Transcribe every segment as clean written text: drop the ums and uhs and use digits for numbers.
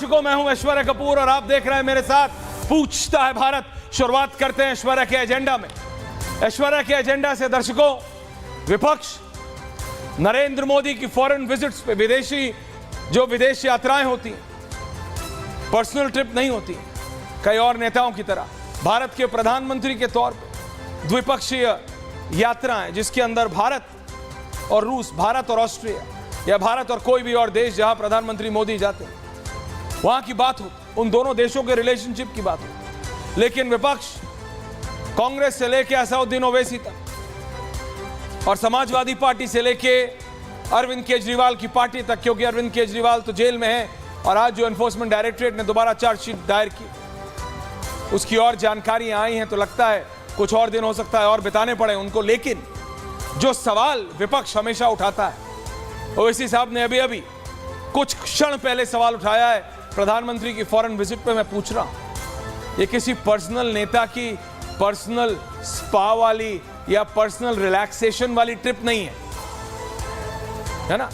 दर्शकों, मैं हूं ऐश्वर्या कपूर और आप देख रहे हैं मेरे साथ पूछता है भारत। शुरुआत करते हैं ऐश्वर्या के एजेंडा में। ऐश्वर्या के एजेंडा से दर्शकों, विपक्ष नरेंद्र मोदी की फॉरेन विजिट्स पे, विदेश यात्राएं होती हैं, पर्सनल ट्रिप नहीं होती कई और नेताओं की तरह, भारत के प्रधानमंत्री के तौर पर द्विपक्षीय यात्राएं जिसके अंदर भारत और रूस, भारत और ऑस्ट्रिया या भारत और कोई भी और देश जहां प्रधानमंत्री मोदी जाते हैं वहां की बात हो, उन दोनों देशों के रिलेशनशिप की बात हो। लेकिन विपक्ष कांग्रेस से लेकर असदुद्दीन ओवैसी तक और समाजवादी पार्टी से लेकर अरविंद केजरीवाल की पार्टी तक, क्योंकि अरविंद केजरीवाल तो जेल में है और आज जो एनफोर्समेंट डायरेक्टरेट ने दोबारा चार्जशीट दायर की उसकी और जानकारियां आई हैं, तो लगता है कुछ और दिन हो सकता है और बिताने पड़े उनको। लेकिन जो सवाल विपक्ष हमेशा उठाता है, ओवैसी साहब ने अभी कुछ क्षण पहले सवाल उठाया है प्रधानमंत्री की फॉरेन विजिट पे। मैं पूछ रहा हूं, ये किसी पर्सनल नेता की पर्सनल स्पा वाली या पर्सनल रिलैक्सेशन वाली ट्रिप नहीं है ना?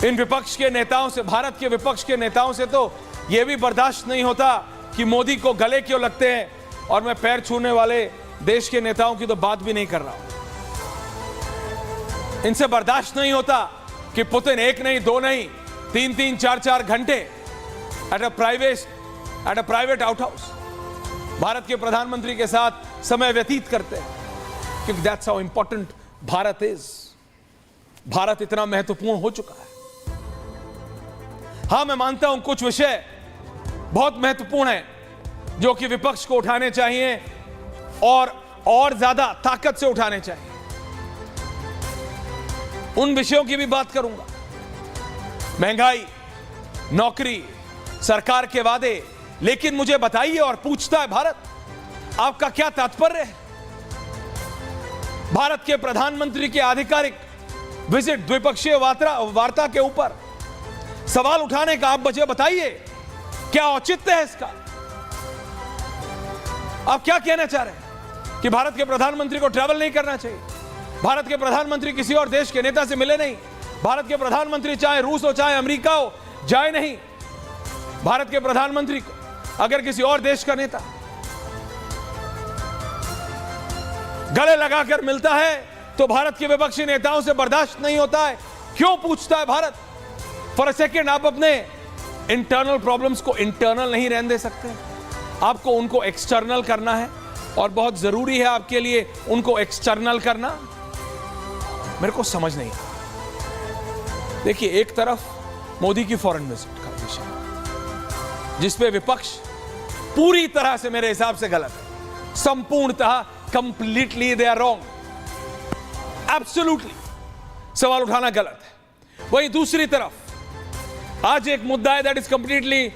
इन विपक्ष के नेताओं से, भारत के विपक्ष के नेताओं से तो यह भी बर्दाश्त नहीं होता कि मोदी को गले क्यों लगते हैं, और मैं पैर छूने वाले देश के नेताओं की तो बात भी नहीं कर रहा हूं। इनसे बर्दाश्त नहीं होता कि पुतिन एक नहीं, दो नहीं, 3-3, 4-4 घंटे at a private out house Bharat के प्रधानमंत्री के साथ समय व्यतीत करते हैं, क्योंकि that's how important Bharat is. Bharat इतना महत्वपूर्ण हो चुका है। हां, मैं मानता हूं कुछ विषय बहुत महत्वपूर्ण है जो कि विपक्ष को उठाने चाहिए और ज्यादा ताकत से उठाने चाहिए। उन विषयों की भी बात करूंगा। महंगाई, नौकरी, सरकार के वादे। लेकिन मुझे बताइए, और पूछता है भारत, आपका क्या तात्पर्य है भारत के प्रधानमंत्री की आधिकारिक विजिट, द्विपक्षीय वार्ता के ऊपर सवाल उठाने का? आप मुझे बताइए, क्या औचित्य है इसका? आप क्या कहना चाह रहे हैं कि भारत के प्रधानमंत्री को ट्रैवल नहीं करना चाहिए? भारत के प्रधानमंत्री किसी और देश के नेता से मिले नहीं? भारत के प्रधानमंत्री चाहे रूस हो चाहे अमेरिका हो जाए नहीं? भारत के प्रधानमंत्री को अगर किसी और देश का नेता गले लगाकर मिलता है तो भारत के विपक्षी नेताओं से बर्दाश्त नहीं होता है। क्यों, पूछता है भारत। फॉर अ सेकेंड आप अपने इंटरनल प्रॉब्लम्स को इंटरनल नहीं रहने दे सकते, आपको उनको एक्सटर्नल करना है, और बहुत जरूरी है आपके लिए उनको एक्सटर्नल करना। मेरे को समझ नहीं आता। देखिए, एक तरफ मोदी की फॉरेन विजिट का विषय जिसपे विपक्ष पूरी तरह से मेरे हिसाब से गलत है, संपूर्णतः, completely they are wrong, absolutely सवाल उठाना गलत है। वहीं दूसरी तरफ आज एक मुद्दा है दैट इज कंप्लीटली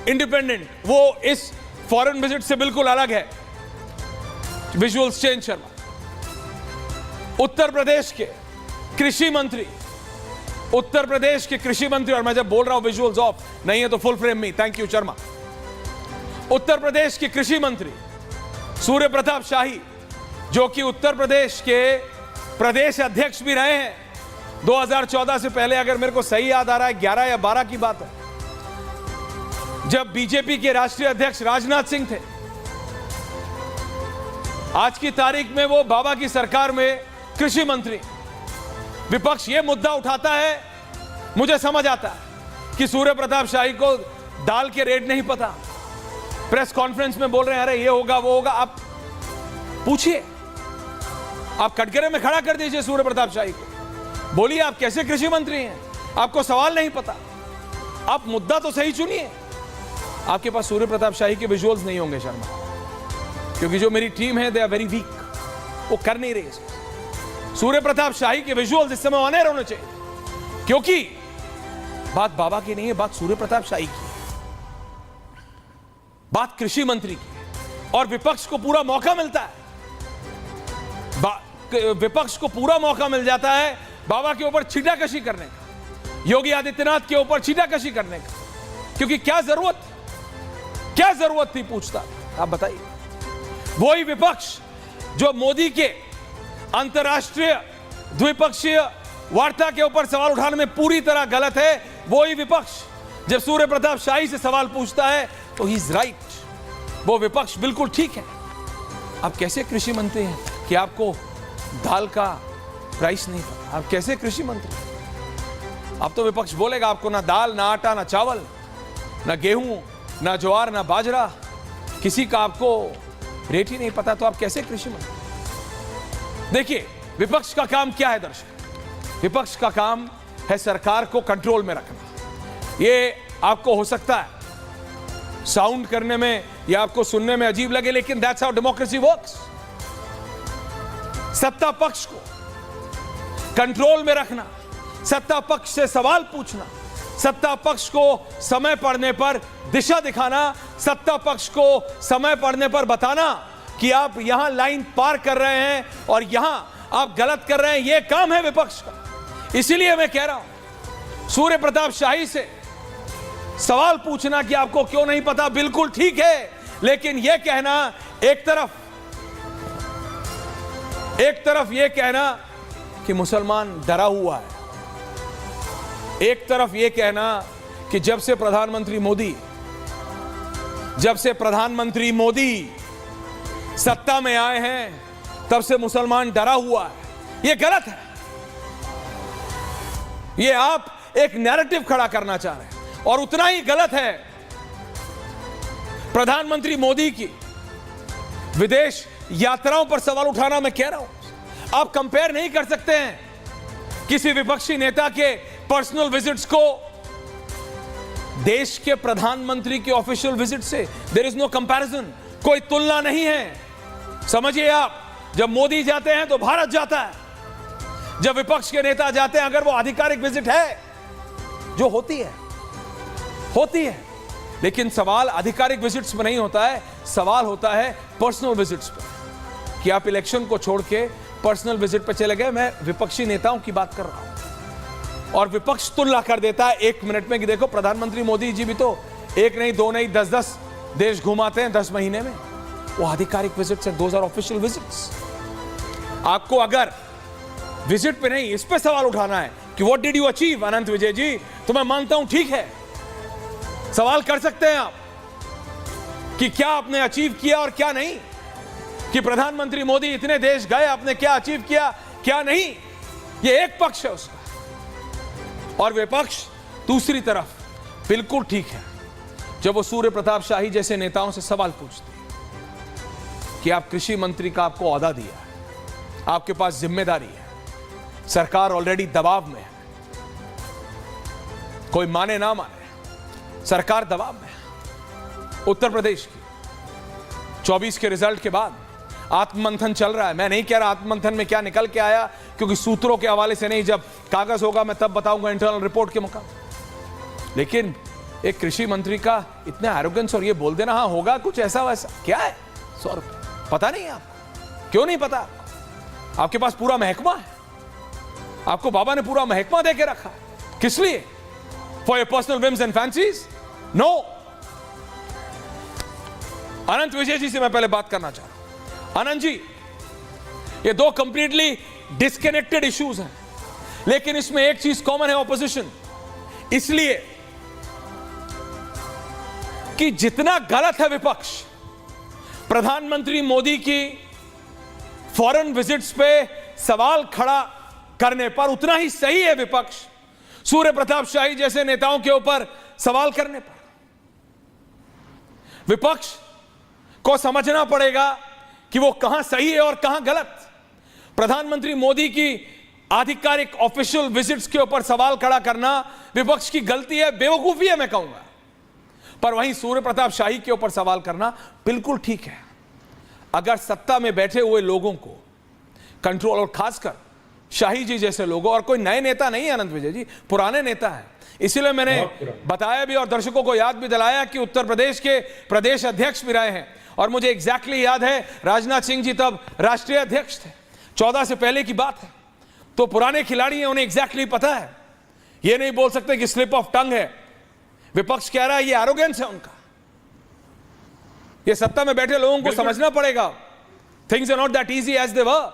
इंडिपेंडेंट, वो इस फॉरेन विजिट से बिल्कुल अलग है। विजुअल्स चेंज शर्मा, उत्तर प्रदेश के कृषि मंत्री, और मैं जब बोल रहा हूं विजुअल्स ऑफ नहीं है तो फुल फ्रेम में, थैंक यू शर्मा। उत्तर प्रदेश के कृषि मंत्री सूर्य प्रताप शाही, जो कि उत्तर प्रदेश के प्रदेश अध्यक्ष भी रहे हैं 2014 से पहले, अगर मेरे को सही याद आ रहा है 11 या 12 की बात है, जब बीजेपी के राष्ट्रीय अध्यक्ष राजनाथ सिंह थे। आज की तारीख में वो बाबा की सरकार में कृषि मंत्री। विपक्ष ये मुद्दा उठाता है, मुझे समझ आता है कि सूर्य प्रताप शाही को दाल के रेट नहीं पता, प्रेस कॉन्फ्रेंस में बोल रहे हैं अरे ये होगा वो होगा। आप पूछिए, आप कटघरे में खड़ा कर दीजिए सूर्य प्रताप शाही को, बोलिए आप कैसे कृषि मंत्री हैं, आपको सवाल नहीं पता, आप मुद्दा तो सही चुनिए। आपके पास सूर्य प्रताप शाही के विजुअल्स नहीं होंगे शर्मा, क्योंकि जो मेरी टीम है दे आर वेरी वीक, वो कर नहीं रही। सूर्य प्रताप शाही के विजुअल्स इस समय ऑन एयर होने चाहिए, क्योंकि बात बाबा की नहीं है, बात सूर्य प्रताप शाही की है, बात कृषि मंत्री की है। और विपक्ष को पूरा मौका मिलता है, विपक्ष को पूरा मौका मिल जाता है बाबा के ऊपर छीटाकशी करने का, योगी आदित्यनाथ के ऊपर छीटाकशी करने का, क्योंकि क्या जरूरत थी, पूछता। आप बताइए, वही विपक्ष जो मोदी के अंतर्राष्ट्रीय द्विपक्षीय वार्ता के ऊपर सवाल उठाने में पूरी तरह गलत है, वही विपक्ष जब सूर्य प्रताप शाही से सवाल पूछता है तो ही इज राइट, वो विपक्ष बिल्कुल ठीक है। आप कैसे कृषि मंत्री हैं कि आपको दाल का प्राइस नहीं पता? आप कैसे कृषि मंत्री? अब तो विपक्ष बोलेगा आपको ना दाल, ना आटा, ना चावल, ना गेहूं, ना ज्वार, ना बाजरा, किसी का आपको रेट ही नहीं पता, तो आप कैसे कृषि मंत्री? देखिए, विपक्ष का काम क्या है दर्शक? विपक्ष का काम है सरकार को कंट्रोल में रखना। ये आपको हो सकता है साउंड करने में या आपको सुनने में अजीब लगे, लेकिन दैट्स हाउ डेमोक्रेसी वर्क्स। सत्ता पक्ष को कंट्रोल में रखना, सत्ता पक्ष से सवाल पूछना, सत्ता पक्ष को समय पड़ने पर दिशा दिखाना, सत्ता पक्ष को समय पड़ने पर बताना कि आप यहां लाइन पार कर रहे हैं और यहां आप गलत कर रहे हैं, यह काम है विपक्ष का। इसीलिए मैं कह रहा हूं, सूर्य प्रताप शाही से सवाल पूछना कि आपको क्यों नहीं पता, बिल्कुल ठीक है, लेकिन यह कहना एक तरफ यह कहना कि मुसलमान डरा हुआ है, एक तरफ यह कहना कि जब से प्रधानमंत्री मोदी सत्ता में आए हैं तब से मुसलमान डरा हुआ है, यह गलत है। यह आप एक नैरेटिव खड़ा करना चाह रहे हैं और उतना ही गलत है प्रधानमंत्री मोदी की विदेश यात्राओं पर सवाल उठाना। मैं कह रहा हूं, आप कंपेयर नहीं कर सकते हैं किसी विपक्षी नेता के पर्सनल विजिट्स को देश के प्रधानमंत्री के ऑफिशियल विजिट से। देयर इज नो कंपैरिजन, कोई तुलना नहीं है। समझिए आप, जब मोदी जाते हैं तो भारत जाता है, जब विपक्ष के नेता जाते हैं, अगर वो आधिकारिक विजिट है जो होती है, लेकिन सवाल आधिकारिक विजिट्स में नहीं होता है, सवाल होता है पर्सनल विजिट्स पर कि आप इलेक्शन को छोड़ के पर्सनल विजिट पर चले गए। मैं विपक्षी नेताओं की बात कर रहा हूं और विपक्ष तुलना कर देता है 1 मिनट में कि देखो प्रधानमंत्री मोदी जी भी तो 1 नहीं 2 नहीं 10 देश घुमाते हैं 10 महीने में। वो आधिकारिक विजिट्स हैं, दोज आर ऑफिशियल विजिट्स। आपको अगर विजिट पे नहीं, इस पे सवाल उठाना है कि व्हाट डिड यू अचीव अनंत विजय जी, तो मैं मानता हूं ठीक है, सवाल कर सकते हैं आप कि क्या आपने अचीव किया और क्या नहीं, कि प्रधानमंत्री मोदी इतने देश गए, आपने क्या अचीव किया क्या नहीं। यह एक पक्ष है उसका, और विपक्ष दूसरी तरफ बिल्कुल ठीक है जब वो सूर्य प्रताप शाही जैसे नेताओं से सवाल पूछते हैं कि आप कृषि मंत्री का आपको ओहदा दिया है, आपके पास जिम्मेदारी है, सरकार ऑलरेडी दबाव में है, कोई माने ना माने सरकार दबाव में है। उत्तर प्रदेश की 24 के रिजल्ट के बाद आत्ममंथन चल रहा है। मैं नहीं कह रहा आत्ममंथन में क्या निकल के आया, क्योंकि सूत्रों के हवाले से नहीं, जब कागज होगा मैं तब बताऊंगा इंटरनल रिपोर्ट के मुकाबले। लेकिन एक कृषि मंत्री का इतना एरोगेंस और ये बोल देना हाँ होगा कुछ ऐसा वैसा, क्या है 100 रुपए, पता नहीं आपको? क्यों नहीं पता? आपके पास पूरा महकमा है, आपको बाबा ने पूरा महकमा दे के रखा, किस लिए? For your personal whims and fancies? No. Anant Vijay ji से मैं पहले बात करना चाह रहा हूं। अनंत जी, ये 2 कंप्लीटली डिस्कनेक्टेड इश्यूज हैं, लेकिन इसमें एक चीज कॉमन है, ऑपोजिशन। इसलिए कि जितना गलत है विपक्ष प्रधानमंत्री मोदी की फॉरेन विजिट्स पे सवाल खड़ा करने पर, उतना ही सही है विपक्ष सूर्य प्रताप शाही जैसे नेताओं के ऊपर सवाल करने पर। विपक्ष को समझना पड़ेगा कि वो कहां सही है और कहां गलत। प्रधानमंत्री मोदी की आधिकारिक ऑफिशियल विजिट्स के ऊपर सवाल खड़ा करना विपक्ष की गलती है, बेवकूफी है मैं कहूंगा, पर वहीं सूर्य प्रताप शाही के ऊपर सवाल करना बिल्कुल ठीक है। अगर सत्ता में बैठे हुए लोगों को कंट्रोल, और खासकर शाही जी जैसे लोगों, और कोई नए नेता नहीं है अनंत विजय जी, पुराने नेता हैं, इसीलिए मैंने बताया भी और दर्शकों को याद भी दिलाया कि उत्तर प्रदेश के प्रदेश अध्यक्ष भी रहे हैं। और मुझे एग्जैक्टली याद है राजनाथ सिंह जी तब राष्ट्रीय अध्यक्ष थे, 14 से पहले की बात है। तो पुराने खिलाड़ी हैं, उन्हें एग्जैक्टली पता है। ये नहीं बोल सकते कि स्लिप ऑफ टंग है, विपक्ष कह रहा है ये एरोगेंस है उनका। ये सत्ता में बैठे लोगों को समझना पड़ेगा, things are not that easy as they were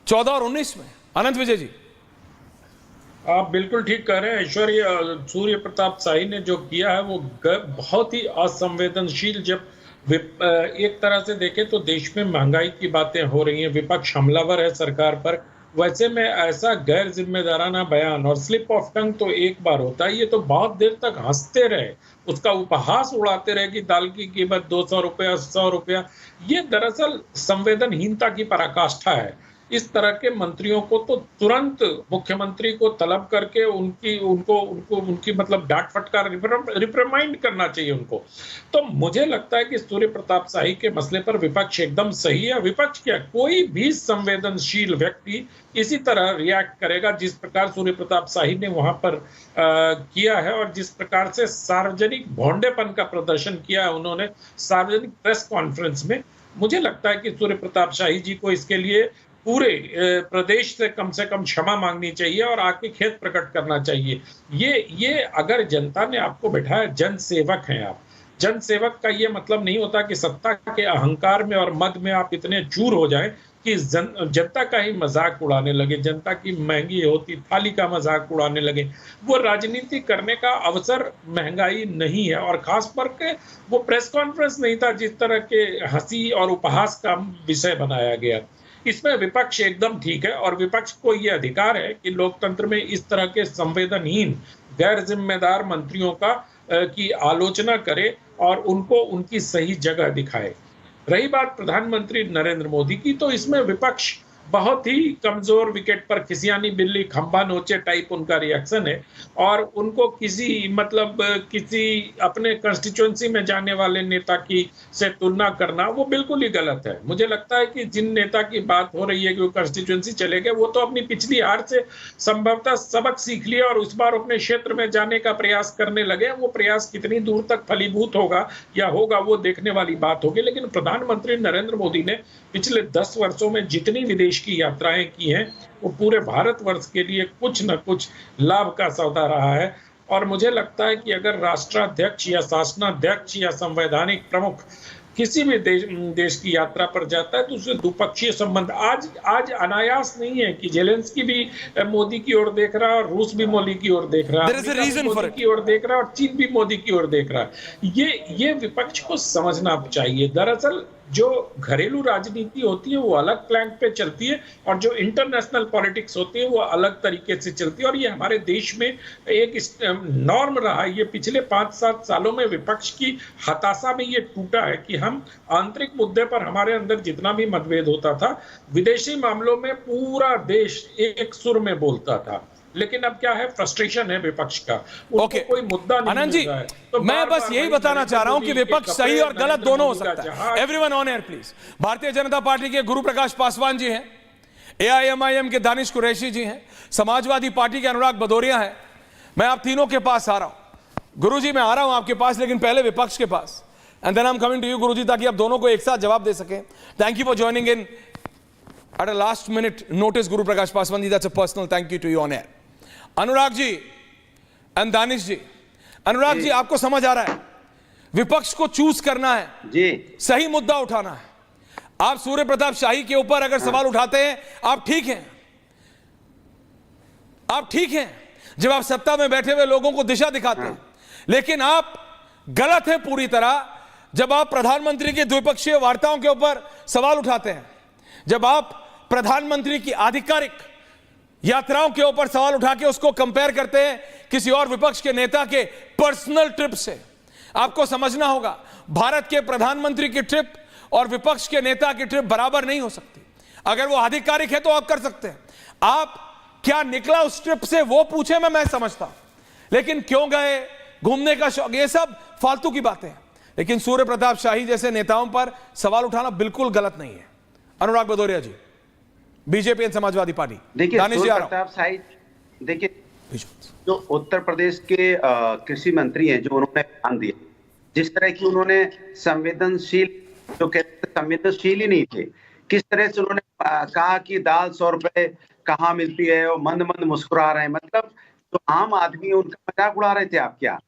14 और 19 में। अनंत विजय जी, आप बिल्कुल ठीक कह रहे हैं। सूर्य प्रताप शाही ने जो किया है वो बहुत ही असंवेदनशील। जब एक तरह से देखें तो देश में महंगाई की बातें हो रही हैं, विपक्ष हमलावर है सरकार पर, वैसे में ऐसा गैर जिम्मेदाराना बयान और स्लिप ऑफ टंग तो एक बार होता है, ये तो बहुत देर तक हंसते रहे, उसका उपहास उड़ाते रहे कि दाल की कीमत 200 रुपया 100 रुपया। ये दरअसल संवेदनहीनता की पराकाष्ठा है। इस तरह के मंत्रियों को तो तुरंत मुख्यमंत्री को तलब करके उनकी मतलब डांट फटकार रिप्रिमाइंड करना चाहिए उनको। तो मुझे लगता है कि सूर्य प्रताप शाही के मसले पर विपक्ष एकदम सही है। विपक्ष क्या, कोई भी संवेदनशील व्यक्ति इसी तरह रिएक्ट करेगा जिस प्रकार सूर्य प्रताप शाही ने वहां पर किया है, और जिस प्रकार से सार्वजनिक भोंडेपन का प्रदर्शन किया है उन्होंने सार्वजनिक प्रेस कॉन्फ्रेंस में। मुझे लगता है कि सूर्य प्रताप शाही जी को इसके लिए पूरे प्रदेश से कम क्षमा मांगनी चाहिए और आके खेद प्रकट करना चाहिए। ये अगर जनता ने आपको बैठाया, जनसेवक हैं आप। जनसेवक का ये मतलब नहीं होता कि सत्ता के अहंकार में और मद में आप इतने चूर हो जाएं कि जनता का ही मजाक उड़ाने लगे, जनता की महंगी होती थाली का मजाक उड़ाने लगे। वो राजनीति करने का अवसर महंगाई नहीं है, और खास करके वो प्रेस कॉन्फ्रेंस नहीं था जिस तरह के हंसी और उपहास का विषय बनाया गया। इसमें विपक्ष एकदम ठीक है, और विपक्ष को यह अधिकार है कि लोकतंत्र में इस तरह के संवेदनहीन गैर जिम्मेदार मंत्रियों की आलोचना करे और उनको उनकी सही जगह दिखाए। रही बात प्रधानमंत्री नरेंद्र मोदी की, तो इसमें विपक्ष बहुत ही कमजोर विकेट पर खिसियानी बिल्ली खंभा नोचे टाइप उनका रिएक्शन है, और उनको किसी अपने कंस्टिट्यूएंसी में जाने वाले नेता की से तुलना करना वो बिल्कुल ही गलत है। मुझे लगता है कि जिन नेता की बात हो रही है कि वो कंस्टिट्यूएंसी चले गए, वो तो अपनी पिछली हार से संभवतः सबक सीख लिया और उस बार अपने क्षेत्र में जाने का प्रयास करने लगे। वो प्रयास कितनी दूर तक फलीभूत होगा या होगा वो देखने वाली बात होगी। लेकिन प्रधानमंत्री नरेंद्र मोदी ने पिछले 10 वर्षों में जितनी विदेश की यात्राएं की हैं, वो पूरे भारतवर्ष के लिए कुछ न कुछ लाभ का सौदा रहा है। और मुझे लगता है कि अगर राष्ट्राध्यक्ष या शासनाध्यक्ष या संवैधानिक प्रमुख किसी भी देश की यात्रा पर जाता है तो उससे द्विपक्षीय संबंध आज अनायास नहीं है कि जेलेंस्की भी मोदी की ओर देख रहा है और रूस भी मोदी की ओर देख रहा है, मोदी की ओर देख रहा है और चीन भी मोदी की ओर देख रहा है। ये विपक्ष को समझना चाहिए। दरअसल जो घरेलू राजनीति होती है वो अलग प्लैंक पे चलती है, और जो इंटरनेशनल पॉलिटिक्स होती है वो अलग तरीके से चलती है। और ये हमारे देश में एक नॉर्म रहा है। ये पिछले 5-7 सालों में विपक्ष की हताशा में ये टूटा है कि हम आंतरिक मुद्दे पर हमारे अंदर जितना भी मतभेद होता था, विदेशी मामलों में पूरा देश एक सुर में बोलता था। लेकिन अब क्या है, फ्रस्ट्रेशन है विपक्ष का, उनको कोई मुद्दा नहीं आनंद जी, तो मैं बस यही बताना चाह रहा हूं कि विपक्ष सही और गलत दोनों हो सकता है। Everyone on air please. Bharatiya Janata party के गुरु प्रकाश पासवान जी हैं, AIMIM के दानिश कुरैशी जी हैं, समाजवादी पार्टी के अनुराग भदौरिया हैं। मैं आप तीनों के पास आ रहा हूं। गुरु जी मैं आ रहा हूं आपके पास, लेकिन पहले विपक्ष के पास, and then I am coming to you Guru ji, ताकि आप दोनों को एक साथ जवाब दे सकें। Thank you for joining in at a last minute notice Guru Prakash Paswan ji, that's a personal thank you to you on air. Anurag ji and Danish ji, Anurag ji आपको समझ आ रहा है विपक्ष को चूज करना है जी, सही मुद्दा उठाना है। आप सूर्य प्रताप शाही के ऊपर अगर सवाल उठाते हैं, आप ठीक हैं, आप ठीक हैं जब आप सत्ता में बैठे हुए लोगों को दिशा दिखाते हैं, लेकिन आप गलत हैं पूरी तरह जब आप प्रधानमंत्री की द्विपक्षीय वार्ताओं के ऊपर सवाल उठाते हैं, जब आप प्रधानमंत्री की आधिकारिक यात्राओं के ऊपर सवाल उठा के उसको कंपेयर करते हैं किसी और विपक्ष के नेता के पर्सनल ट्रिप से। आपको समझना होगा भारत के प्रधानमंत्री की ट्रिप और विपक्ष के नेता की ट्रिप बराबर नहीं हो सकती। अगर वो आधिकारिक है तो आप कर सकते हैं, आप क्या निकला उस ट्रिप से वो पूछे मैं समझता, लेकिन क्यों गए, घूमने का शौक, ये सब फालतू की बातें हैं। लेकिन सूर्य प्रताप शाही जैसे नेताओं पर सवाल उठाना बिल्कुल गलत नहीं है। अनुराग भदौरिया जी, बीजेपी एंड समाजवादी पार्टी। देखिए सूर्य प्रताप शाही, देखिए जो उत्तर प्रदेश के कृषि मंत्री हैं, जो उन्होंने बयान दिया, जिस तरह की उन्होंने संवेदनशील, जो कहते संवेदनशील ही नहीं थे, किस तरह से उन्होंने कहा कि दाल 100 रुपए कहाँ मिलती है, और मंद मंद मुस्कुरा रहे हैं। मतलब तो आम आदमी उनका मजाक उड़ा रहे थे। आप क्या,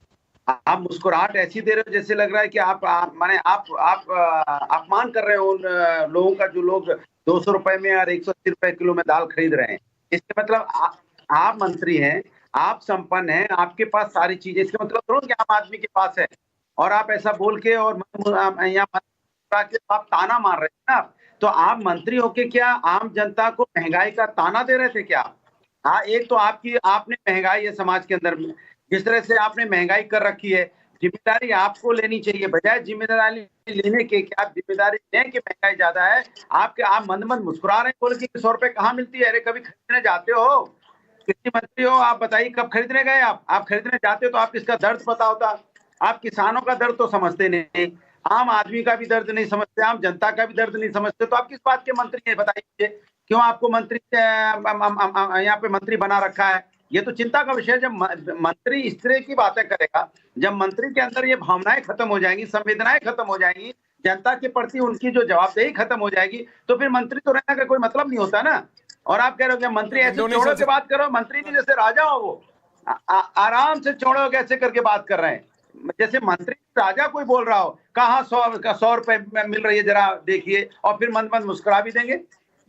आप मुस्कुराहट ऐसी दे रहे हो जैसे लग रहा है कि आप अपमान कर रहे हो उन लोगों का जो लोग 200 रुपए में और 180 रुपए किलो में दाल खरीद रहे हैं। इससे मतलब आप मंत्री हैं, आप संपन्न हैं, आपके पास सारी चीजें, इसका मतलब थोड़ा कि आम आदमी के पास है और आप ऐसा बोल के और यहाँ आप ताना मार रहे हैं ना। तो आप मंत्री होके क्या आम जनता को महंगाई का ताना दे रहे थे क्या? हाँ, एक तो आपने महंगाई है समाज के अंदर में, जिस तरह से आपने महंगाई कर रखी है, जिम्मेदारी आपको लेनी चाहिए। बजाय जिम्मेदारी लेने के कि आप जिम्मेदारी लें कि महंगाई ज्यादा है, आप मंद मंद मुस्कुरा रहे हैं, बोल के 100 रुपए कहाँ मिलती है? अरे कभी खरीदने जाते हो? कृषि मंत्री हो आप, बताइए कब खरीदने गए आप खरीदने जाते हो तो आप इसका दर्द पता होता। आप किसानों का दर्द तो समझते नहीं, आम आदमी का भी दर्द नहीं समझते, आम जनता का भी दर्द नहीं समझते, तो आप किस बात के मंत्री हैं? बताइए क्यों आपको मंत्री यहाँ पे मंत्री बना रखा है? ये तो चिंता का विषय है। जब मंत्री इस तरह की बातें करेगा, जब मंत्री के अंदर ये भावनाएं खत्म हो जाएंगी, संवेदनाएं खत्म हो जाएंगी, जनता के प्रति उनकी जो जवाबदेही खत्म हो जाएगी, तो फिर मंत्री तो रहने का कोई मतलब नहीं होता ना। और आप कह रहे हो मंत्री ऐसे चौड़ों से बात करो, मंत्री नहीं जैसे राजा हो, वो आराम से चौड़ों कैसे करके बात कर रहे हैं, जैसे मंत्री राजा कोई बोल रहा हो। कहाँ 100 रुपए मिल रही है जरा देखिए, और फिर मंद मंद मुस्कुरा भी देंगे।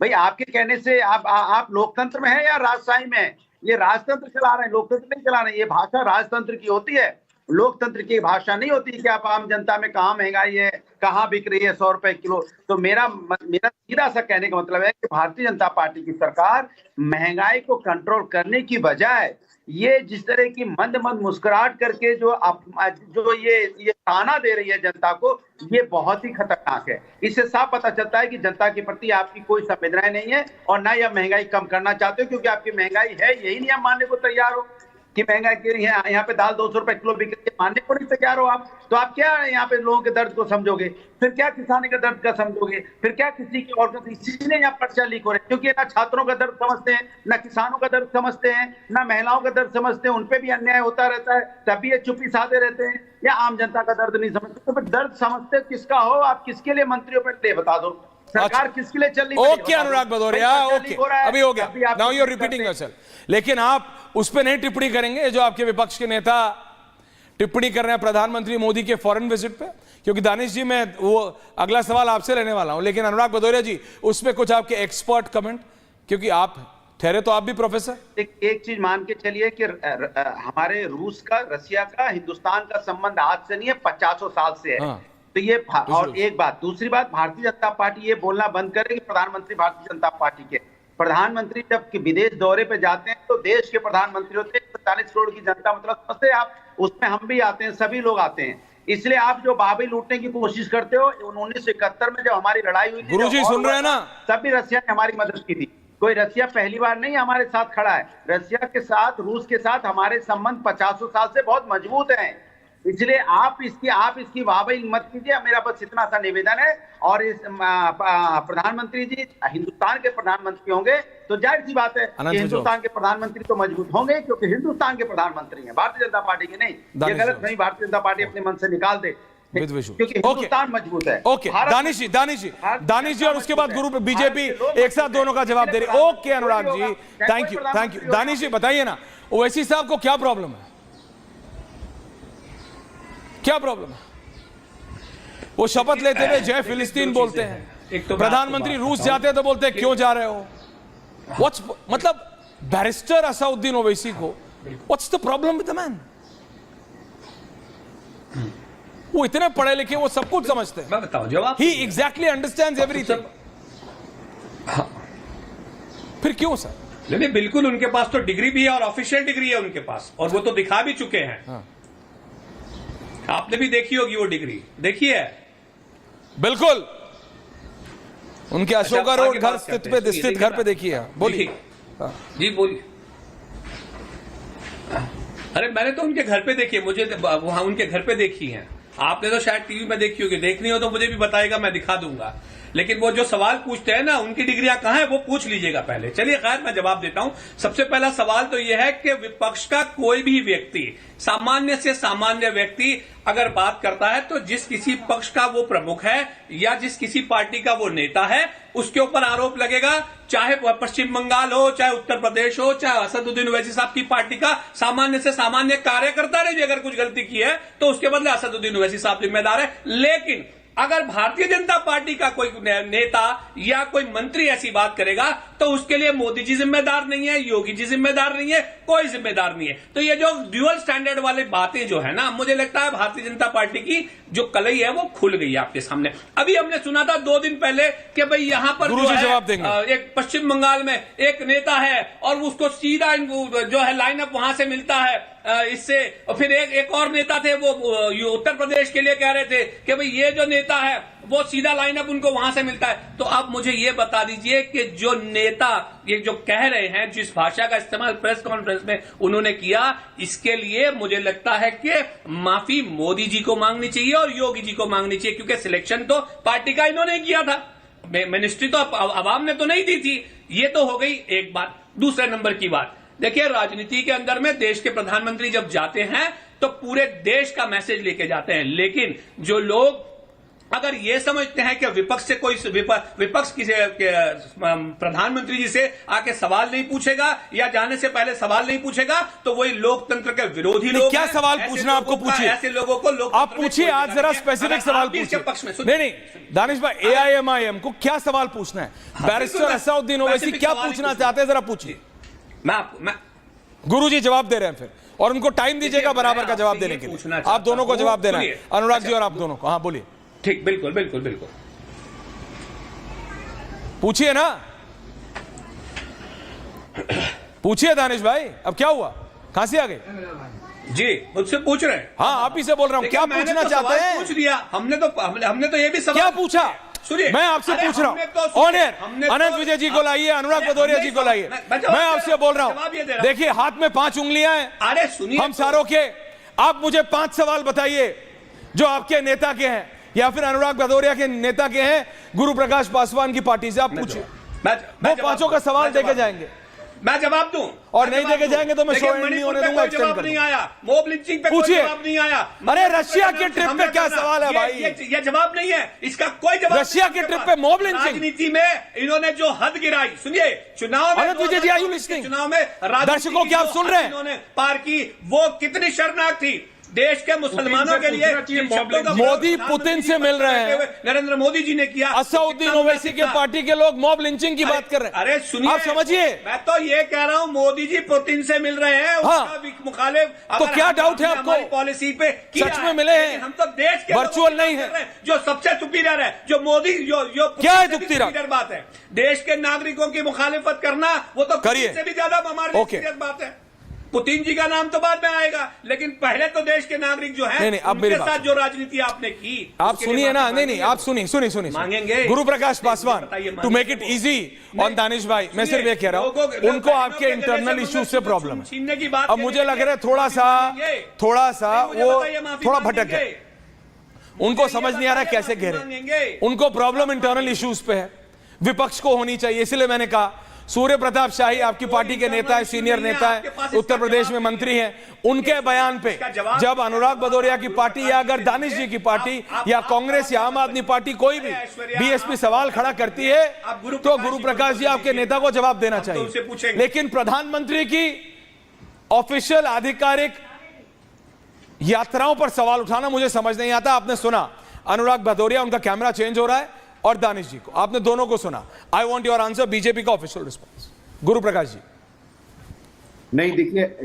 भाई आपके कहने से आप लोकतंत्र में है या राजशाही में है? ये राजतंत्र चला रहे हैं, लोकतंत्र नहीं चला रहे हैं। ये भाषा राजतंत्र की होती है, लोकतंत्र की भाषा नहीं होती कि आप आम जनता में कहाँ महंगाई है, कहाँ बिक रही है 100 रुपए किलो। तो मेरा सीधा सा कहने का मतलब है कि भारतीय जनता पार्टी की सरकार महंगाई को कंट्रोल करने की बजाय ये जिस तरह की मंद मंद मुस्कुराहट करके जो ये ताना दे रही है जनता को, ये बहुत ही खतरनाक है। इससे साफ पता चलता है कि जनता के प्रति आपकी कोई संवेदनाएं नहीं है और ना ही आप महंगाई कम करना चाहते हो, क्योंकि आपकी महंगाई है यही नहीं आप मानने को तैयार हो कि महंगाई क्यों है। यहाँ पे दाल 200 रुपए किलो बिक रही है, मानने को नहीं तैयार हो आप, तो आप क्या यहाँ पे लोगों के दर्द को समझोगे? फिर क्या किसानी का दर्द का समझोगे? फिर क्या किसी की और? इसीलिए यहाँ पर्चा लीक हो रहे हैं, क्योंकि ना छात्रों का दर्द समझते हैं, ना किसानों का दर्द समझते हैं, ना महिलाओं का दर्द समझते हैं, उनपे भी अन्याय होता रहता है, तभी ये चुप्पी साधे रहते हैं, या आम जनता का दर्द नहीं समझते। तो फिर दर्द समझते किसका हो? आप किसके लिए मंत्रियों पर बता दो, सरकार किसके लिए चल रही है? ओके अनुराग भदौरिया, ओके अभी हो गया, now you are repeating yourself. लेकिन आप उस पर नहीं टिप्पणी करेंगे जो आपके विपक्ष के नेता टिप्पणी कर रहे हैं प्रधानमंत्री मोदी के फॉरेन विजिट पे? क्योंकि दानिश जी, मैं वो अगला सवाल आपसे लेने वाला हूं, लेकिन अनुराग भदौरिया जी उस पर कुछ आपके एक्सपर्ट कमेंट, क्योंकि आप ठहरे तो आप भी प्रोफेसर। एक चीज मान के चलिए कि हमारे रूस का, रसिया का, हिंदुस्तान का संबंध आज से नहीं है, 50 साल से है। तो ये और एक बात, दूसरी बात, भारतीय जनता पार्टी ये बोलना बंद करे कि प्रधानमंत्री भारतीय जनता पार्टी के। प्रधानमंत्री जब विदेश दौरे पे जाते हैं तो देश के प्रधानमंत्री होते हैं, 40 करोड़ की जनता, मतलब समझते हैं आप, उसमें हम भी आते हैं, सभी लोग आते हैं। इसलिए आप जो बाबी लूटने की कोशिश करते हो, 1971 में जब हमारी लड़ाई हुई थी, गुरुजी सुन रहे हैं ना, तब भी रसिया ने हमारी मदद की थी। कोई रसिया पहली बार नहीं हमारे साथ खड़ा है, रसिया के साथ, रूस के साथ हमारे संबंध 50 साल से बहुत मजबूत हैं। इसलिए आप इसकी वाहवाही मत कीजिए, मेरा बस इतना सा निवेदन है। और इस प्रधानमंत्री जी हिंदुस्तान के प्रधानमंत्री होंगे तो जाहिर सी बात है कि हिंदुस्तान के प्रधानमंत्री तो मजबूत होंगे, क्योंकि हिंदुस्तान के प्रधानमंत्री हैं, भारतीय जनता पार्टी के नहीं। ये गलत नहीं, भारतीय जनता पार्टी अपने मन से निकाल दे, क्योंकि हिंदुस्तान मजबूत है। ओके दानिश जी और उसके बाद गुरु बीजेपी एक साथ दोनों का जवाब दे रही। Okay Anurag ji, thank you. Danish ji बताइए ना, ओवैसी साहब को क्या प्रॉब्लम है? क्या प्रॉब्लम है? वो शपथ लेते हुए जय फिलिस्तीन बोलते हैं, तो प्रधानमंत्री रूस जाते हैं तो बोलते हैं क्यों जा रहे हो? मतलब बैरिस्टर असदुद्दीन ओवैसी को what's the problem with the man? वो इतने पढ़े लिखे, वो सब कुछ समझते हैं। मैं बताऊं जवाब, ही एग्जैक्टली अंडरस्टैंड्स एवरीथिंग। फिर क्यों सर? नहीं, बिल्कुल उनके पास तो डिग्री भी है और ऑफिशियल डिग्री है उनके पास, और वो तो दिखा भी चुके हैं। हाँ। आपने भी देखी होगी वो डिग्री, देखी है? बिल्कुल, उनके अशोका रोड घर स्थित घर पे देखी है। बोलिए जी, बोलिए। अरे मैंने तो उनके घर पे देखी है, मुझे वहां उनके घर पे देखी है। आपने तो शायद टीवी में देखी होगी, देखनी हो तो मुझे भी बताएगा, मैं दिखा दूंगा। लेकिन वो जो सवाल पूछते हैं ना, उनकी डिग्रियां कहां है वो पूछ लीजिएगा पहले। चलिए खैर, मैं जवाब देता हूं। सबसे पहला सवाल तो यह है कि विपक्ष का कोई भी व्यक्ति, सामान्य से सामान्य व्यक्ति अगर बात करता है तो जिस किसी पक्ष का वो प्रमुख है या जिस किसी पार्टी का वो नेता है, उसके ऊपर आरोप लगेगा, चाहे पश्चिम बंगाल हो, चाहे उत्तर प्रदेश हो, चाहे असदुद्दीन ओवैसी साहब की पार्टी का सामान्य से सामान्य कार्यकर्ता ने भी अगर कुछ गलती की है तो उसके बदले असदुद्दीन ओवैसी साहब जिम्मेदार है। लेकिन अगर भारतीय जनता पार्टी का कोई नेता या कोई मंत्री ऐसी बात करेगा तो उसके लिए मोदी जी जिम्मेदार नहीं है, योगी जी जिम्मेदार नहीं है, कोई जिम्मेदार नहीं है। तो ये जो ड्यूअल स्टैंडर्ड वाली बातें जो है ना, मुझे लगता है भारतीय जनता पार्टी की जो कलई है वो खुल गई है आपके सामने। अभी हमने सुना था 2 दिन पहले कि भाई यहां पर जो है एक पश्चिम बंगाल में एक नेता है और उसको सीधा जो है लाइनअप वहां से मिलता है इससे। और फिर एक और नेता थे वो उत्तर प्रदेश के लिए कह रहे थे कि भाई ये जो नेता है वो सीधा लाइनअप उनको वहां से मिलता है। तो आप मुझे ये बता दीजिए कि जो नेता ये जो कह रहे हैं, जिस भाषा का इस्तेमाल प्रेस कॉन्फ्रेंस में उन्होंने किया, इसके लिए मुझे लगता है कि माफी मोदी जी को मांगनी चाहिए और योगी जी को मांगनी चाहिए, क्योंकि सिलेक्शन तो पार्टी का इन्होंने किया था, मिनिस्ट्री तो अवाम ने तो नहीं दी थी। ये तो हो गई एक बात। दूसरे नंबर की बात, देखिए राजनीति के अंदर में देश के प्रधानमंत्री जब जाते हैं तो पूरे देश का मैसेज लेके जाते हैं, लेकिन जो लोग अगर ये समझते हैं कि विपक्ष से कोई विपक्ष किसी प्रधानमंत्री जी से आके सवाल नहीं पूछेगा या जाने से पहले सवाल नहीं पूछेगा तो वही लोकतंत्र के विरोधी लोग क्या सवाल पूछना आपको पूछिए, ऐसे लोगों को आप पूछिए। आज जरा स्पेसिफिक सवाल पूछिए पक्ष में। नहीं दानिश भाई, AIMIM को क्या सवाल पूछना है? बैरिस्टर असदुद्दीन ओवैसी क्या पूछना चाहते हैं, जरा पूछिए। मैं गुरुजी जवाब दे रहे हैं फिर, और उनको टाइम दीजिएगा बराबर का जवाब देने के लिए। आप दोनों को जवाब देना है, अनुराग जी और आप दोनों को। हाँ बोलिए। ठीक, बिल्कुल बिल्कुल बिल्कुल पूछिए ना, पूछिए दानिश भाई। अब क्या हुआ, कहां से आ गए? जी मुझसे पूछ रहे हैं। हाँ आप ही से बोल रहा हूं, क्या पूछना चाहते हैं? पूछ लिया हमने तो ये भी सवाल क्या पूछा? सुनिए, मैं आपसे पूछ रहा हूं। ऑन एयर अनंत विजय जी को लाइए, अनुराग भदौरिया जी को लाइए। मैं आपसे बोल रहा हूं, देखिए हाथ में 5 उंगलियां हैं। अरे सुनिए, हम सारों के, आप मुझे 5 सवाल बताइए जो आपके नेता के हैं या फिर अनुराग भदौरिया के नेता के हैं, गुरु प्रकाश पासवान की पार्टी से। आप पूछिए, वो 5 का सवाल देके जाएंगे, मैं जवाब दूं। और नहीं देके जाएंगे तो मैं शो एंड नहीं होने दूंगा। जवाब नहीं आया, मॉब लिंचिंग पे कोई जवाब नहीं आया। अरे रशिया के ट्रिप पे क्या सवाल है भाई? ये जवाब नहीं है, इसका कोई जवाब। रशिया के ट्रिप पे मॉब लिंचिंग, राजनीति में इन्होंने जो हद गिराई, सुनिए चुनाव में, चुनाव में दर्शकों क्या आप सुन रहे हैं, इन्होंने पार की, वो कितनी शर्मनाक थी। देश के मुसलमानों के लिए मोदी पुतिन से मिल रहे हैं, नरेंद्र मोदी जी ने किया। असदुद्दीन ओवैसी के पार्टी के लोग मॉब लिंचिंग की बात कर रहे हैं। अरे सुनिए, आप समझिए, मैं तो ये कह रहा हूं मोदी जी पुतिन से मिल रहे हैं। हाँ, उसका मुखालिफ तो क्या डाउट है आपको? पॉलिसी पे सच में मिले हैं, हम तो देश के वर्चुअल नहीं है, जो सबसे सुपीरियर है, जो मोदी जो क्या है सुपीरियर बात है। देश के नागरिकों की मुखालिफत करना वो तो करिए, से भी ज्यादा हमारे लिए सीरियस बात है। पुतिन जी का नाम तो बाद में आएगा, लेकिन पहले तो देश के नागरिक जो है उनके साथ जो राजनीति आपने की, आप सुनिए ना। नहीं आप सुनिए मांगेंगे Guru Prakash Paswan, to make it easy on Danish भाई, मैं सिर्फ ये कह रहा हूं, उनको आपके इंटरनल इश्यूज से प्रॉब्लम है। छीनने की बात अब मुझे लग रहा है थोड़ा सा वो थोड़ा भटक गए, उनको समझ नहीं आ रहा कैसे घेरे। उनको प्रॉब्लम इंटरनल इश्यूज पे है, विपक्ष को होनी चाहिए। इसलिए मैंने कहा सूर्य प्रताप शाही आपकी पार्टी के नेता है, सीनियर नेता है, उत्तर प्रदेश में मंत्री हैं, उनके बयान पे जब अनुराग भदौरिया की पार्टी या अगर दानिश जी की पार्टी या कांग्रेस या आम आदमी पार्टी कोई भी बीएसपी सवाल खड़ा करती है तो गुरु प्रकाश जी आपके नेता को जवाब देना चाहिए। लेकिन प्रधानमंत्री की ऑफिशियल आधिकारिक यात्राओं पर सवाल उठाना मुझे समझ नहीं आता। आपने सुना अनुराग भदौरिया, उनका कैमरा चेंज हो रहा है, और दानिश जी को, आपने दोनों को सुना। I want your answer, BJP का ऑफिशियल रिस्पॉन्स। गुरु प्रकाश जी। नहीं,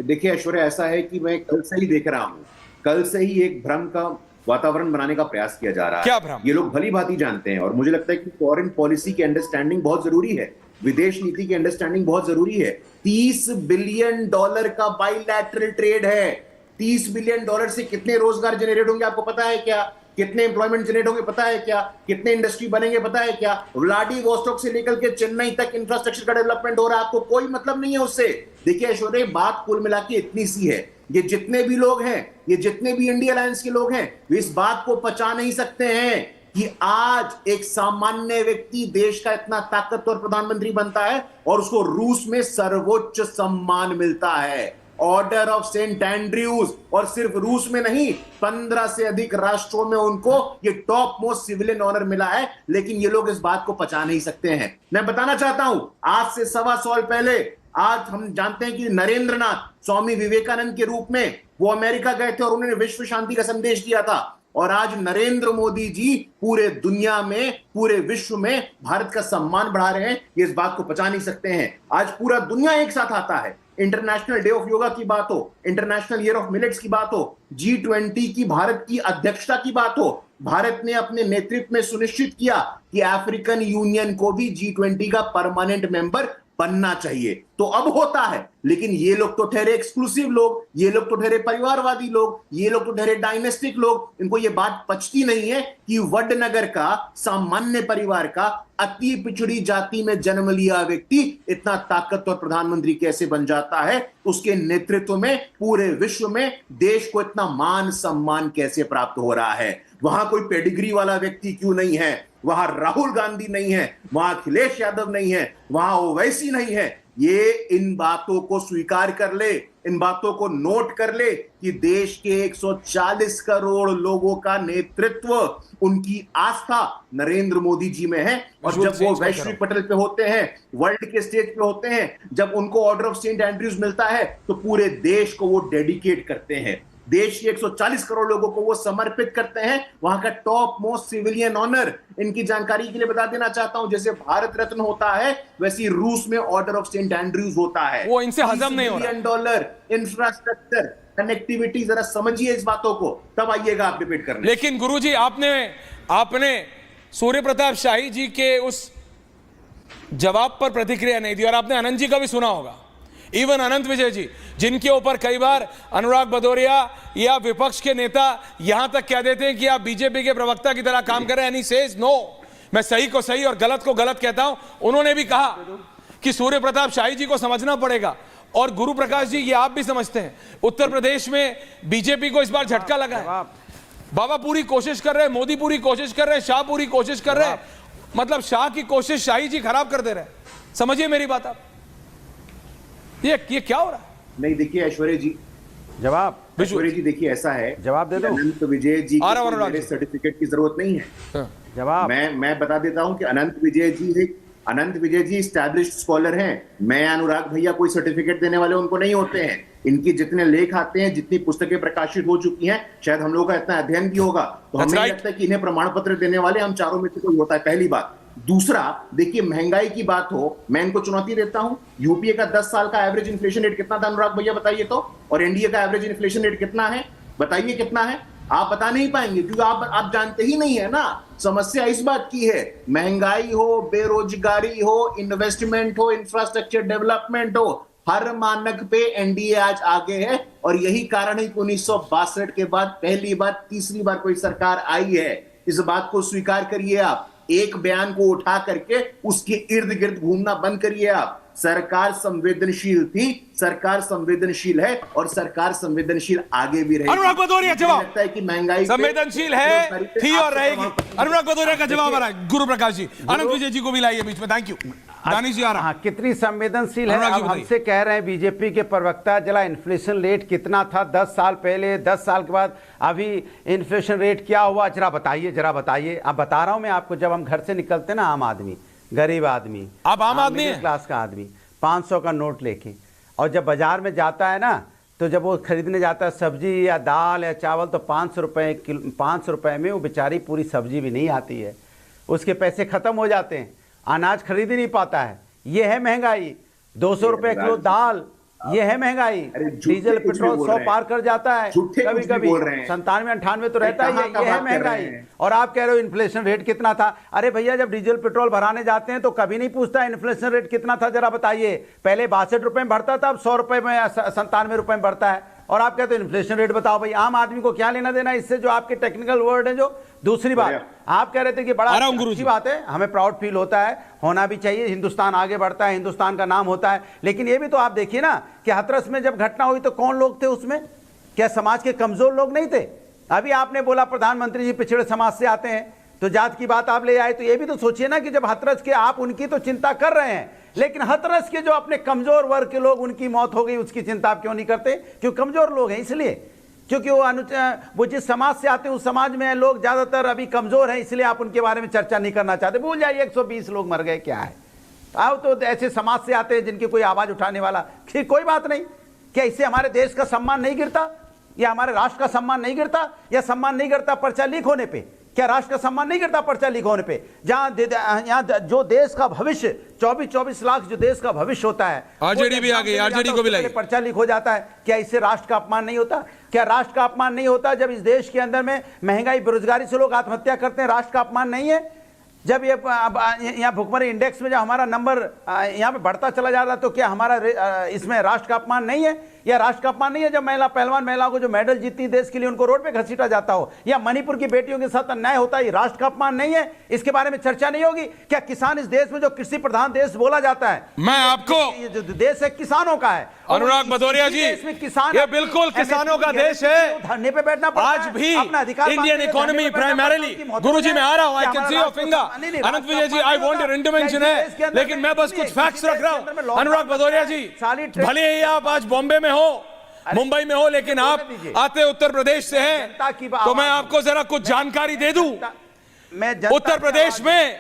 देखिए ऐश्वर्या, ऐसा है कि मैं कल से ही देख रहा हूं, कल से ही एक भ्रम का वातावरण बनाने का प्रयास किया जा रहा है। क्या भ्रम? ये लोग भली भांति जानते हैं, और मुझे लगता है कि फॉरेन पॉलिसी की अंडरस्टैंडिंग बहुत जरूरी है, विदेश नीति की अंडरस्टैंडिंग बहुत जरूरी है। $30 बिलियन का बाइलैटरल ट्रेड है। $30 बिलियन से कितने रोजगार जनरेट होंगे आपको पता है क्या? कितने एम्प्लॉयमेंट जनरेट होंगे पता है क्या? कितने इंडस्ट्री बनेंगे पता है क्या? व्लादिवोस्टोक से लेकर के चेन्नई तक इंफ्रास्ट्रक्चर का डेवलपमेंट हो रहा है, आपको कोई मतलब नहीं है उससे। देखिए ऐश्वर्या, बात कुल मिला के इतनी सी है, ये जितने भी लोग हैं, ये जितने भी इंडिया अलायंस के लोग हैं, वे इस बात को पचा नहीं सकते हैं कि आज एक सामान्य व्यक्ति देश का इतना ताकतवर प्रधानमंत्री बनता है और उसको रूस में सर्वोच्च सम्मान मिलता है, ऑर्डर ऑफ सेंट एंड्रयूज। और सिर्फ रूस में नहीं, 15 से अधिक राष्ट्रों में उनको ये टॉप मोस्ट सिविलियन ऑनर मिला है, लेकिन ये लोग इस बात को पचा नहीं सकते हैं। मैं बताना चाहता हूं, आज से 1.25 साल पहले, आज हम जानते हैं कि नरेंद्र नाथ स्वामी विवेकानंद के रूप में वो अमेरिका गए थे और उन्होंने विश्व शांति का संदेश दिया था, और आज नरेंद्र मोदी जी पूरे दुनिया में, पूरे विश्व में भारत का सम्मान बढ़ा रहे हैं। ये इस बात को पचा नहीं सकते हैं। आज पूरा दुनिया एक साथ आता है। इंटरनेशनल डे ऑफ योगा की बात हो, इंटरनेशनल ईयर ऑफ मिलेट्स की बात हो, G20 की भारत की अध्यक्षता की बात हो, भारत ने अपने नेतृत्व में सुनिश्चित किया कि अफ्रीकन यूनियन को भी G20 का परमानेंट मेंबर बनना चाहिए। तो अब होता है, लेकिन ये लोग तो ठहरे एक्सक्लूसिव लोग, ये लोग तो ठहरे परिवारवादी लोग, ये लोग तो ठहरे डायनेस्टिक लोग। इनको ये बात पचती नहीं है कि वडनगर का सामान्य परिवार का अति पिछड़ी जाति में जन्म लिया व्यक्ति इतना ताकतवर प्रधानमंत्री कैसे बन जाता है, उसके नेतृत्व में पूरे विश्व में देश को इतना मान सम्मान कैसे प्राप्त हो रहा है। वहां कोई पेडिग्री वाला व्यक्ति क्यों नहीं है, वहां राहुल गांधी नहीं है, वहां अखिलेश यादव नहीं है, वहां ओवैसी नहीं है। ये इन बातों को स्वीकार कर ले, इन बातों को नोट कर ले कि देश के 140 करोड़ लोगों का नेतृत्व, उनकी आस्था नरेंद्र मोदी जी में है। और जब वो वैश्विक पटल पे होते हैं, वर्ल्ड के स्टेज पे होते हैं, जब उनको ऑर्डर ऑफ सेंट एंड्रयूज मिलता है, तो पूरे देश को वो डेडिकेट करते हैं। देश के 140 करोड़ लोगों को वो समर्पित करते हैं। वहां का टॉप मोस्ट सिविलियन ऑनर, इनकी जानकारी के लिए बता देना चाहता हूं, जैसे भारत रत्न होता है, वैसे रूस में ऑर्डर ऑफ सेंट एंड्रयूज होता है। वो इनसे हजम नहीं हो रहा। $1 बिलियन इंफ्रास्ट्रक्चर, कनेक्टिविटी, जरा समझिए इस बातों को, तब आइएगा आप डिबेट करने। लेकिन गुरुजी, आपने सूर्य प्रताप शाही जी के उस जवाब पर प्रतिक्रिया नहीं दी, और आपने अनंत जी का भी सुना होगा, इवन अनंत विजय जी, जिनके ऊपर कई बार अनुराग भदौरिया या विपक्ष के नेता यहां तक कह देते हैं कि आप बीजेपी के प्रवक्ता की तरह काम कर रहे हैं। एंड ही सेज नो, मैं सही को सही और गलत को गलत कहता हूं। उन्होंने भी कहा कि सूर्य प्रताप शाही जी को समझना पड़ेगा, और गुरु प्रकाश जी, ये आप भी समझते हैं, उत्तर प्रदेश में बीजेपी को इस बार झटका लगा है। बाबा पूरी कोशिश कर रहे हैं, मोदी पूरी कोशिश कर रहे हैं, शाह पूरी कोशिश कर रहे हैं, मतलब शाह की कोशिश शाही जी खराब कर दे रहे हैं। समझिए मेरी बात आप, ये क्या हो रहा है? नहीं, देखिए ऐश्वर्य जी, जवाब ऐश्वर्य जी, देखिए ऐसा है, जवाब दे दो। अनंत विजय जी को मेरे सर्टिफिकेट की जरूरत नहीं है। जवाब मैं बता देता हूं कि अनंत विजय जी एस्टैब्लिश्ड स्कॉलर हैं। मैं, अनुराग भैया कोई सर्टिफिकेट देने वाले उनको नहीं होते हैं। इनकी जितने लेख आते हैं, जितनी पुस्तकें प्रकाशित हो चुकी हैं, शायद हम लोगों का इतना अध्ययन भी होगा, तो हमें लगता है कि इन्हें प्रमाण पत्र देने वाले हम चारों में से कोई होता है। पहली बात। दूसरा, देखिए महंगाई की बात हो, मैं इनको चुनौती देता हूं, यूपीए का 10 साल का एवरेज इन्फ्लेशन रेट कितना था अनुराग भैया बताइए तो, और एनडीए का एवरेज इन्फ्लेशन रेट कितना है बताइए, कितना है? आप बता नहीं पाएंगे, क्योंकि आप जानते ही नहीं है ना। समस्या इस बात की है, महंगाई हो, बेरोजगारी हो, इन्वेस्टमेंट हो, इंफ्रास्ट्रक्चर डेवलपमेंट हो, हर मानक पे एनडीए आज आगे है। और यही कारण है कि 1962 के बाद पहली बार, तीसरी बार कोई सरकार आई है। इस बात को स्वीकार करिए आप, एक बयान को उठा करके उसके इर्द गिर्द घूमना बंद करिए आप। सरकार संवेदनशील थी, सरकार संवेदनशील है, और सरकार संवेदनशील आगे भी रहेगी। अनुराग भदौरिया जवाब, लगता है कि महंगाई संवेदनशील है, थी और रहेगी। अनुराग भदौरिया का जवाब आ रहा है। गुरु प्रकाश जी, अनंत विजय जी को भी लाइए बीच में। Thank you. दानिश जी आ रहा। हाँ, कितनी संवेदनशील है। अब हमसे कह रहे हैं बीजेपी के प्रवक्ता, जला इन्फ्लेशन रेट कितना था 10 साल पहले, 10 साल के बाद अभी इन्फ्लेशन रेट क्या हुआ, जरा बताइए। अब बता रहा हूं मैं आपको, जब हम घर से निकलते ना, आम आदमी, गरीब आदमी, आप आम आदमी हैं, क्लास का आदमी, 500 का नोट लेके, और जब बाजार में जाता है ना, तो जब वो खरीदने जाता है सब्जी या दाल या चावल, तो 500 रुपए में वो बेचारी पूरी सब्जी भी नहीं आती है, उसके पैसे खत्म हो जाते हैं, अनाज खरीद ही नहीं पाता है। ये है महंगाई। 200 रुपए किलो दाल, ये है महंगाई। डीजल पेट्रोल 100 पार कर जाता है, कभी कभी 97-98 तो रहता ही है। ये है महंगाई। और आप कह रहे हो इन्फ्लेशन रेट कितना था। अरे भैया, जब डीजल पेट्रोल भराने जाते हैं तो कभी नहीं पूछता इन्फ्लेशन रेट कितना था, जरा बताइए। पहले 62 रुपए में भरता था, अब 100 रुपए में, 97 रुपए में भरता है, और आप कहते हो इन्फ्लेशन रेट बताओ। भाई, आम आदमी को क्या लेना देना इससे, जो आपके टेक्निकल वर्ड है। जो दूसरी बात, आप कह रहे थे कि बड़ा अच्छी बात है, हमें प्राउड फील होता है, होना भी चाहिए, हिंदुस्तान आगे बढ़ता है, हिंदुस्तान का नाम होता है। लेकिन ये भी तो आप देखिए ना कि हाथरस में जब घटना हुई तो कौन लोग थे उसमें? क्या समाज के कमजोर लोग नहीं थे? अभी आपने बोला प्रधानमंत्री जी पिछड़े समाज से आते हैं, तो जात की बात आप ले आए, तो ये भी तो सोचिए ना कि जब हाथरस के, आप उनकी तो चिंता कर रहे हैं, लेकिन हाथरस के जो अपने कमजोर वर्ग के लोग, उनकी मौत हो गई, उसकी चिंता आप क्यों नहीं करते? क्यों? कमजोर लोग हैं इसलिए, क्योंकि वो जिस समाज से आते हैं उस समाज में लोग ज्यादातर अभी कमजोर हैं, इसलिए आप उनके बारे में चर्चा नहीं करना चाहते। भूल जाइए 120 लोग मर गए, क्या है। आप तो ऐसे समाज से आते हैं जिनकी कोई आवाज उठाने वाला, कोई बात नहीं। क्या इससे हमारे देश का सम्मान नहीं गिरता? या हमारे राष्ट्र का सम्मान नहीं गिरता, या सम्मान नहीं गिरता पर्चा लीक होने पे? क्या राष्ट्र का सम्मान नहीं गिरता पर्चा लीक होने पे? यहाँ जो देश का भविष्य 24 लाख जो देश का भविष्य होता है, आरजेडी भी आ गई, आरजेडी को भी लाई, पर्चा लीक हो जाता है। क्या इससे राष्ट्र का अपमान नहीं होता? क्या राष्ट्र का अपमान नहीं होता जब इस देश के अंदर में महंगाई बेरोजगारी से लोग आत्महत्या करते हैं? राष्ट्र का अपमान नहीं है? जब ये यहाँ भुखमरी इंडेक्स में जब हमारा नंबर यहाँ पे बढ़ता चला जा रहा है, तो क्या हमारा इसमें राष्ट्र का अपमान नहीं है? या राष्ट्र का अपमान नहीं है जब पहलवान महिलाओं को जो मेडल जीतती देश के लिए उनको रोड पे घसीटा जाता हो, या मणिपुर की बेटियों के साथ अन्याय होता है, ये राष्ट्र का अपमान नहीं है? इसके बारे में चर्चा नहीं होगी? क्या किसान इस देश में जो कृषि प्रधान देश बोला जाता है, मैं आपको ये जो देश है किसानों का है, अनुराग भदौरिया जी, इसमें किसान, ये बिल्कुल किसानों का देश है। धरने पे बैठना पड़ता है, आज भी अपना अधिकार इंडियन इकोनॉमी प्राइमरीली, गुरुजी मैं आ रहा हूं, I can see your finger, Anant Vijay ji, I want your intervention है, लेकिन मैं बस कुछ फैक्ट्स रख रहा हूं। अनुराग भदौरिया जी, भले ही आप आज बॉम्बे में हो, मुंबई में हो, लेकिन आप आते उत्तर प्रदेश से हैं, तो मैं आपको जरा कुछ जानकारी दे दूं। उत्तर प्रदेश में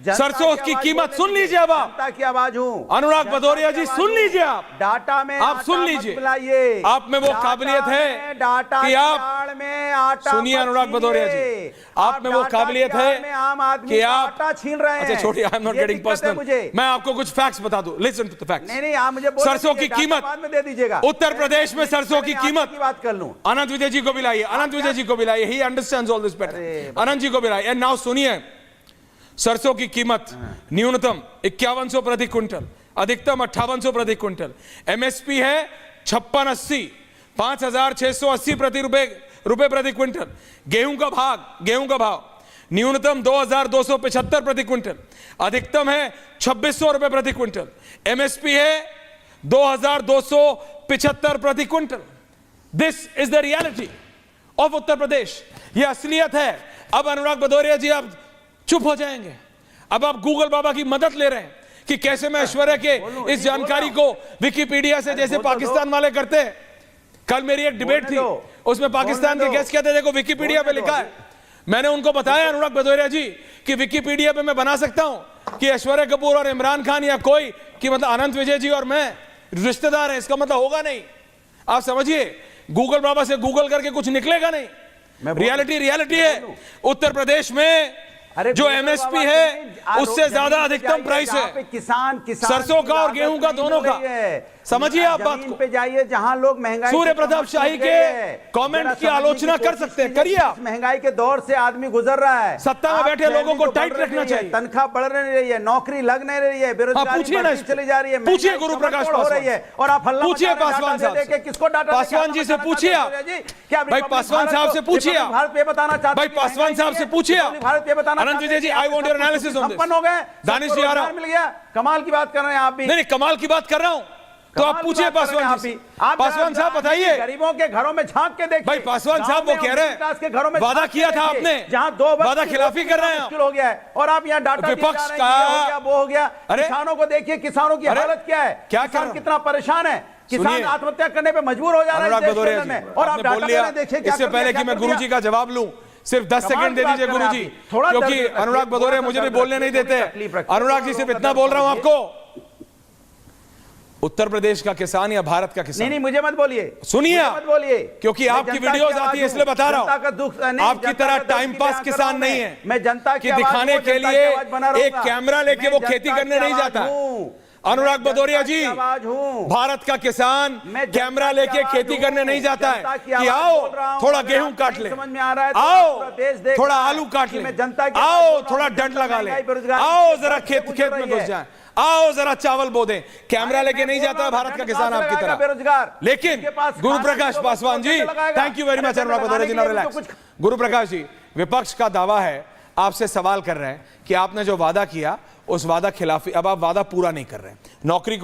सरसों की कीमत सुन लीजिए, अब आप, जनता की आवाज हूं, अनुराग भदौरिया जी सुन लीजिए, आप डाटा में आप सुन लीजिए, आप में वो काबिलियत है कि आप सुनिए, अनुराग भदौरिया जी, आप में वो काबिलियत है कि आप आटा छीन रहे हैं। अच्छा छोड़िए, I am not getting personal, मैं आपको कुछ फैक्ट्स बता दूं, लिसन टू द फैक्ट्स। नहीं, आप मुझे सरसों की कीमत बाद में दे दीजिएगा। उत्तर प्रदेश में सरसों की कीमत की बात कर लूं, अनंत विजय जी को भी लाइए, अनंत विजय जी को भी लाइए, he understands all this better, Anant ji को भी लाइए। एंड नाउ सुनिए, सरसों की कीमत न्यूनतम 5100 प्रति क्विंटल, अधिकतम 5800 प्रति क्विंटल, एमएसपी है 5680, 5680 रुपए प्रति क्विंटल। गेहूं का भाव न्यूनतम 2275 प्रति क्विंटल, अधिकतम है 2600 रुपए प्रति क्विंटल, एमएसपी है 2275 प्रति quintal. This is the reality of Uttar Pradesh, यह असलियत है। अब अनुराग भदौरिया जी आप चुप हो जाएंगे, अब आप गूगल बाबा की मदद ले रहे हैं कि कैसे मैं ऐश्वर्या के इस जानकारी को विकिपीडिया से, जैसे पाकिस्तान वाले करते हैं। कल मेरी एक डिबेट थी, उसमें पाकिस्तान के गेस्ट कहते, देखो विकिपीडिया पे लिखा है। मैंने उनको बताया, अनुराग भदौरिया जी, कि विकिपीडिया पे मैं बना सकता हूं कि ऐश्वर्या कपूर और इमरान खान या कोई कि मतलब अनंत विजय जी और मैं रिश्तेदार हैं, इसका मतलब होगा नहीं। आप समझिए, गूगल बाबा से गूगल करके कुछ निकलेगा नहीं। रियलिटी है, उत्तर प्रदेश में जो एमएसपी है उससे ज्यादा अधिकतम प्राइस है किसान सरसों का और गेहूं का, दोनों का। समझिए आप बात को, पे जाइए जहां लोग महंगाई, सूर्य प्रताप शाही के कमेंट की आलोचना कर सकते हैं, करिए आप। महंगाई के दौर से आदमी गुजर रहा है, सत्ता में बैठे लोगों को टाइट रखना चाहिए, तनख्वाह बढ़ नहीं रही है, नौकरी लग नहीं रही है, बेरोजगारी चली जा रही है, पूछिए गुरु प्रकाश हो रही है, और आप हल्ला पूछिए पासवान साहब से, किसको डाटा, पासवान जी से पूछिए आप, भाई पासवान साहब से पूछिए आप, भारत पे बताना चाहते, भाई पासवान साहब से पूछिए आप, भारत पे बताना, Anant Vijay ji, I want your analysis on this. संपन्न हो गए, दानिश जी आ रहा हूं, मिल गया, कमाल की बात कर रहे हैं आप भी। नहीं, कमाल की बात कर रहा हूं, तो आप पूछिए पासवान जी, पासवान साहब बताइए, गरीबों के घरों में झांक के देखिए। भाई पासवान साहब वो कह रहे हैं वादा किया था आपने, जहां 2 वादा खिलाफी कर रहे हैं, मुश्किल हो गया है, और आप यहाँ डाटा विपक्ष का वो हो गया। किसानों को देखिए, किसानों की हालत क्या है, क्या किसान कितना परेशान है, किसान आत्महत्या करने पे मजबूर हो जा रहा है, और आप डाटा देखिए। इससे पहले कि मैं गुरुजी का जवाब लूं, सिर्फ 10 सेकंड दे दीजिए गुरुजी, क्योंकि अनुराग भदौरिया मुझे भी बोलने नहीं देते। अनुराग जी सिर्फ इतना बोल रहा हूं आपको, उत्तर प्रदेश का किसान या भारत का किसान, नहीं मुझे मत बोलिए, सुनिए मत बोलिए, क्योंकि आपकी वीडियोस आती है इसलिए बता रहा हूं। आपकी तरह टाइम पास किसान नहीं है, मैं जनता की दिखाने के लिए एक कैमरा लेके वो खेती करने नहीं जाता। अनुराग भदौरिया जी, भारत का किसान कैमरा लेके खेती करने नहीं जाता है कि आओ थोड़ा गेहूं काट ले, आओ थोड़ा आलू काट ले, आओ थोड़ा डंड लगा ले, आओ जरा खेत में घुस जाए, आओ जरा चावल बो दें। कैमरा लेके नहीं जाता है भारत का किसान आपकी तरह, बेरोजगार। लेकिन Guru Prakash Paswan ji, thank you very much Anurag Bhadauria ji, relax. Guru Prakash जी, विपक्ष का दावा है, आपसे सवाल कर रहे हैं कि आपने जो वादा किया उस वादा खिलाफी, अब आप वादा पूरा नहीं कर रहे हैं, नौकरी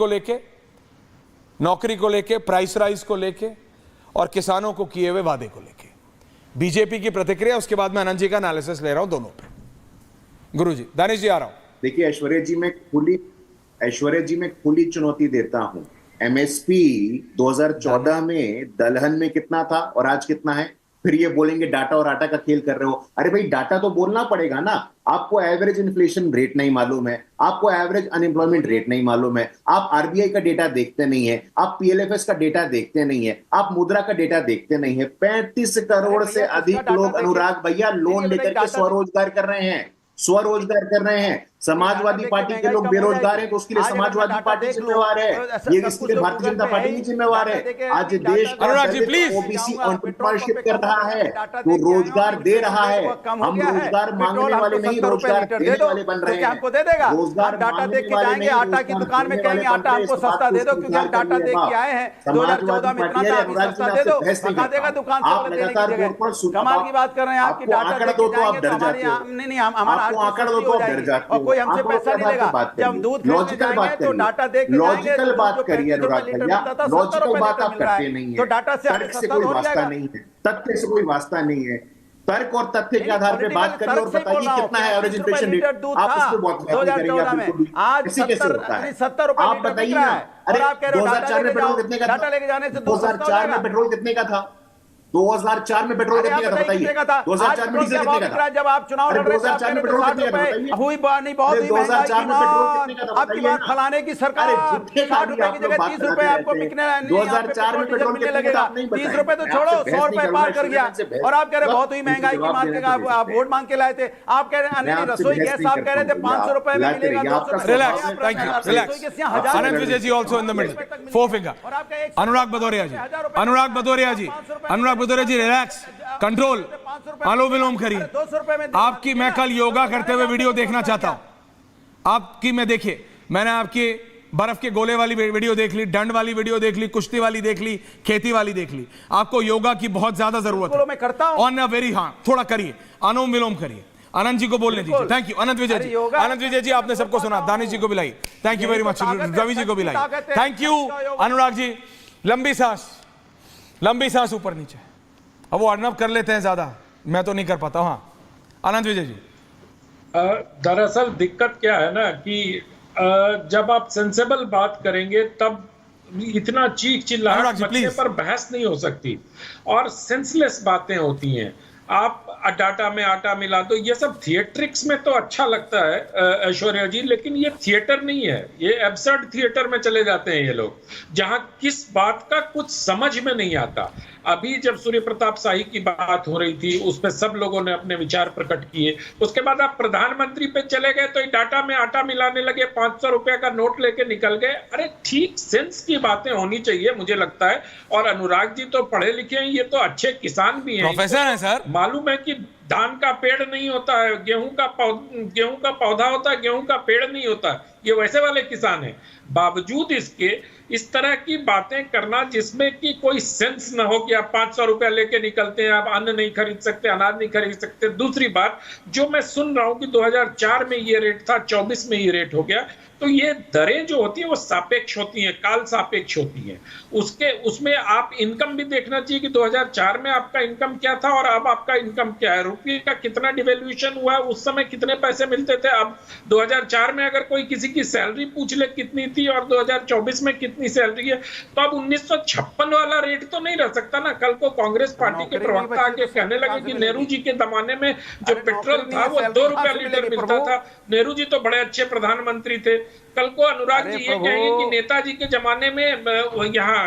को लेके, प्राइस राइज को लेके और किसानों को किए हुए वादे को लेके। बीजेपी की प्रतिक्रिया, उसके बाद मैं अनंत जी का एनालिसिस ले रहा हूं दोनों पे। गुरुजी, दानिश जी आ रहा हूं। देखिए, ऐश्वर्या जी में खुली चुनौती देता हूं। एमएसपी 2014 में दलहन में कितना था और आज कितना है? फिर ये बोलेंगे डाटा और आटा का खेल कर रहे हो। अरे भाई डाटा तो बोलना पड़ेगा ना। आपको एवरेज इन्फ्लेशन रेट नहीं मालूम है, आपको एवरेज अनएम्प्लॉयमेंट रेट नहीं मालूम है, आप आरबीआई का डेटा देखते नहीं है, आप पीएलएफएस का डेटा देखते नहीं है, आप मुद्रा का डेटा देखते नहीं है। 35 करोड़ से अधिक लोग अनुराग भैया लोन लेकर के स्वरोजगार कर रहे हैं, स्वरोजगार कर रहे हैं। समाजवादी पार्टी के लोग बेरोजगार हैं तो उसके लिए समाजवादी पार्टी जिम्मेवार है, ये इसके लिए भारतीय जनता पार्टी नहीं जिम्मेवार है। आज देश ओबीसी एंटरप्रेन्योरशिप कर रहा है तो रोजगार दे रहा है। हम रोजगार मांगने वाले नहीं, रोजगार देने वाले बन रहे हैं। हमको दे देगा, रोजगार डाटा देख के जाएंगे, आटा की दुकान में कहेंगे आटा हमको सस्ता दे दो क्योंकि हम डाटा देख के आए हैं 2014 में इतना था, अभी सस्ता दे दो, बता देगा दुकान से। आप लगातार कमाल की बात कर रहे हैं आपकी, डाटा देख के जाएंगे तो हमारे नहीं हमारा आंकड़ा दो तो आप डर जाते हो, कोई हमसे पैसा नहीं लेगा। जब हम दूध लॉजिकल बात तो डाटा देख के लॉजिकल बात करिए अनुराग भैया, लॉजिकल बात आप करते नहीं है। तो डाटा से तर्क से कोई वास्ता नहीं है, तथ्य से कोई वास्ता नहीं है। तर्क और तथ्य के आधार पे बात करिए और बताइए कितना है एवरेज इन्फ्लेशन रेट। आप उसको बहुत करेंगे, आज ऐसे कैसे होता है? 70 रुपए आप बताइए ना। अरे 2004 में पेट्रोल कितने का था? डाटा लेके जाने से 2004 में पेट्रोल कितने का था? 2004 में पेट्रोल कितने का था बताइए? 2004 में डीजल कितने का था? जब आप चुनाव लड़ रहे थे 2004 में पेट्रोल कितने का था बताइए? हुई नहीं बहुत ही 2004 में पेट्रोल कितने का था आपकी बात फलाने की सरकार 60 रुपए की जगह 30 रुपए आपको बिकने 2004 में पेट्रोल कितने लगेगा। का नहीं 30 रुपए तो छोड़ो 100 रुपए पार कर गया और आप कह रहे बहुत हुई महंगाई की मांग के आप वोट मांग के लाए थे। आप कह रहे हैं रसोई गैस आप कह रहे थे 500 रुपए में मिलेगा, 200 relax, thank you, relax. Anand Vijay ji also in the middle, 4 finger. Anurag Bhadauria ji, Anurag Bhadauria ji, Anurag Bhadauria ji relax, control, anulom vilom करिए। आपकी मैं कल योगा करते हुए वीडियो देखना चाहता हूं आपकी। मैं देखिए, मैंने आपकी बर्फ के गोले वाली वीडियो देख ली, दंड वाली वीडियो देख ली, कुश्ती वाली देख ली, खेती वाली देख ली। आपको योगा की बहुत ज्यादा जरूरत है। मैं करता हूं ऑन अ वेरी, हाँ थोड़ा करिए, अनुलोम विलोम करिए। आनंद जी को बोलने दीजिए। थैंक यू अनंत विजय जी। अनंत विजय जी आपने सबको सुना, दानिश जी को बिलाई, thank you very much, Ravi ji को बिलाई, थैंक यू। अनुराग जी लंबी सांस ऊपर नीचे, अब वो अर्नब कर लेते हैं ज्यादा, मैं तो नहीं कर पाता। हाँ आनंद विजय जी। दरअसल दिक्कत क्या है ना कि जब आप सेंसेबल बात करेंगे तब इतना चीख चिल्लाहट मचने पर बहस नहीं हो सकती और सेंसलेस बातें होती हैं। आप डाटा में आटा मिला दो, ये सब थिएट्रिक्स में तो अच्छा लगता है ऐश्वर्या जी, लेकिन ये थिएटर नहीं है, ये एब्सर्ड थिएटर में चले जाते हैं ये लोग, जहां किस बात का कुछ समझ में नहीं आता। अभी जब सूर्य प्रताप शाही की बात हो रही थी उसमें सब लोगों ने अपने विचार प्रकट किए, उसके बाद आप प्रधानमंत्री पे चले गए तो डाटा में आटा मिलाने लगे, 500 रुपए का नोट लेके निकल गए। अरे ठीक सेंस की बातें होनी चाहिए मुझे लगता है। और अनुराग जी तो पढ़े लिखे हैं, ये तो अच्छे किसान भी हैं, प्रोफेसर हैं सर। मालूम है कि धान का पेड़ नहीं होता है, गेहूं का पौधा होता है, गेहूं का पेड़ नहीं होता, ये वैसे वाले किसान हैं। बावजूद इसके इस तरह की बातें करना जिसमें कि कोई सेंस ना हो कि आप 500 रुपया लेके निकलते हैं, आप अन्न नहीं खरीद सकते, अनाज नहीं खरीद सकते। दूसरी बात जो मैं सुन रहा हूं कि 2004 में ये रेट था, 24 में ये रेट हो गया, तो ये दरें जो होती हैं वो सापेक्ष होती हैं, काल सापेक्ष होती हैं। उसमें आप इनकम भी देखना चाहिए कि 2004 में आपका इनकम क्या था और अब आपका इनकम क्या है, रुपये का कितना डिवेल्यूशन हुआ है, उस समय कितने पैसे मिलते थे। अब 2004 में अगर कोई किसी की सैलरी पूछ ले कितनी थी और 2024 में कितनी सैलरी है, तो अब 1956 वाला रेट तो नहीं रह सकता ना। कल को कांग्रेस पार्टी के प्रवक्ता आके कहने लगे कि नेहरू जी के जमाने में जो पेट्रोल था वो 2 रुपया लीटर मिलता था, नेहरू जी तो बड़े अच्छे प्रधानमंत्री थे। कल को अनुराग जी ये कहेंगे कि नेताजी के जमाने में यहाँ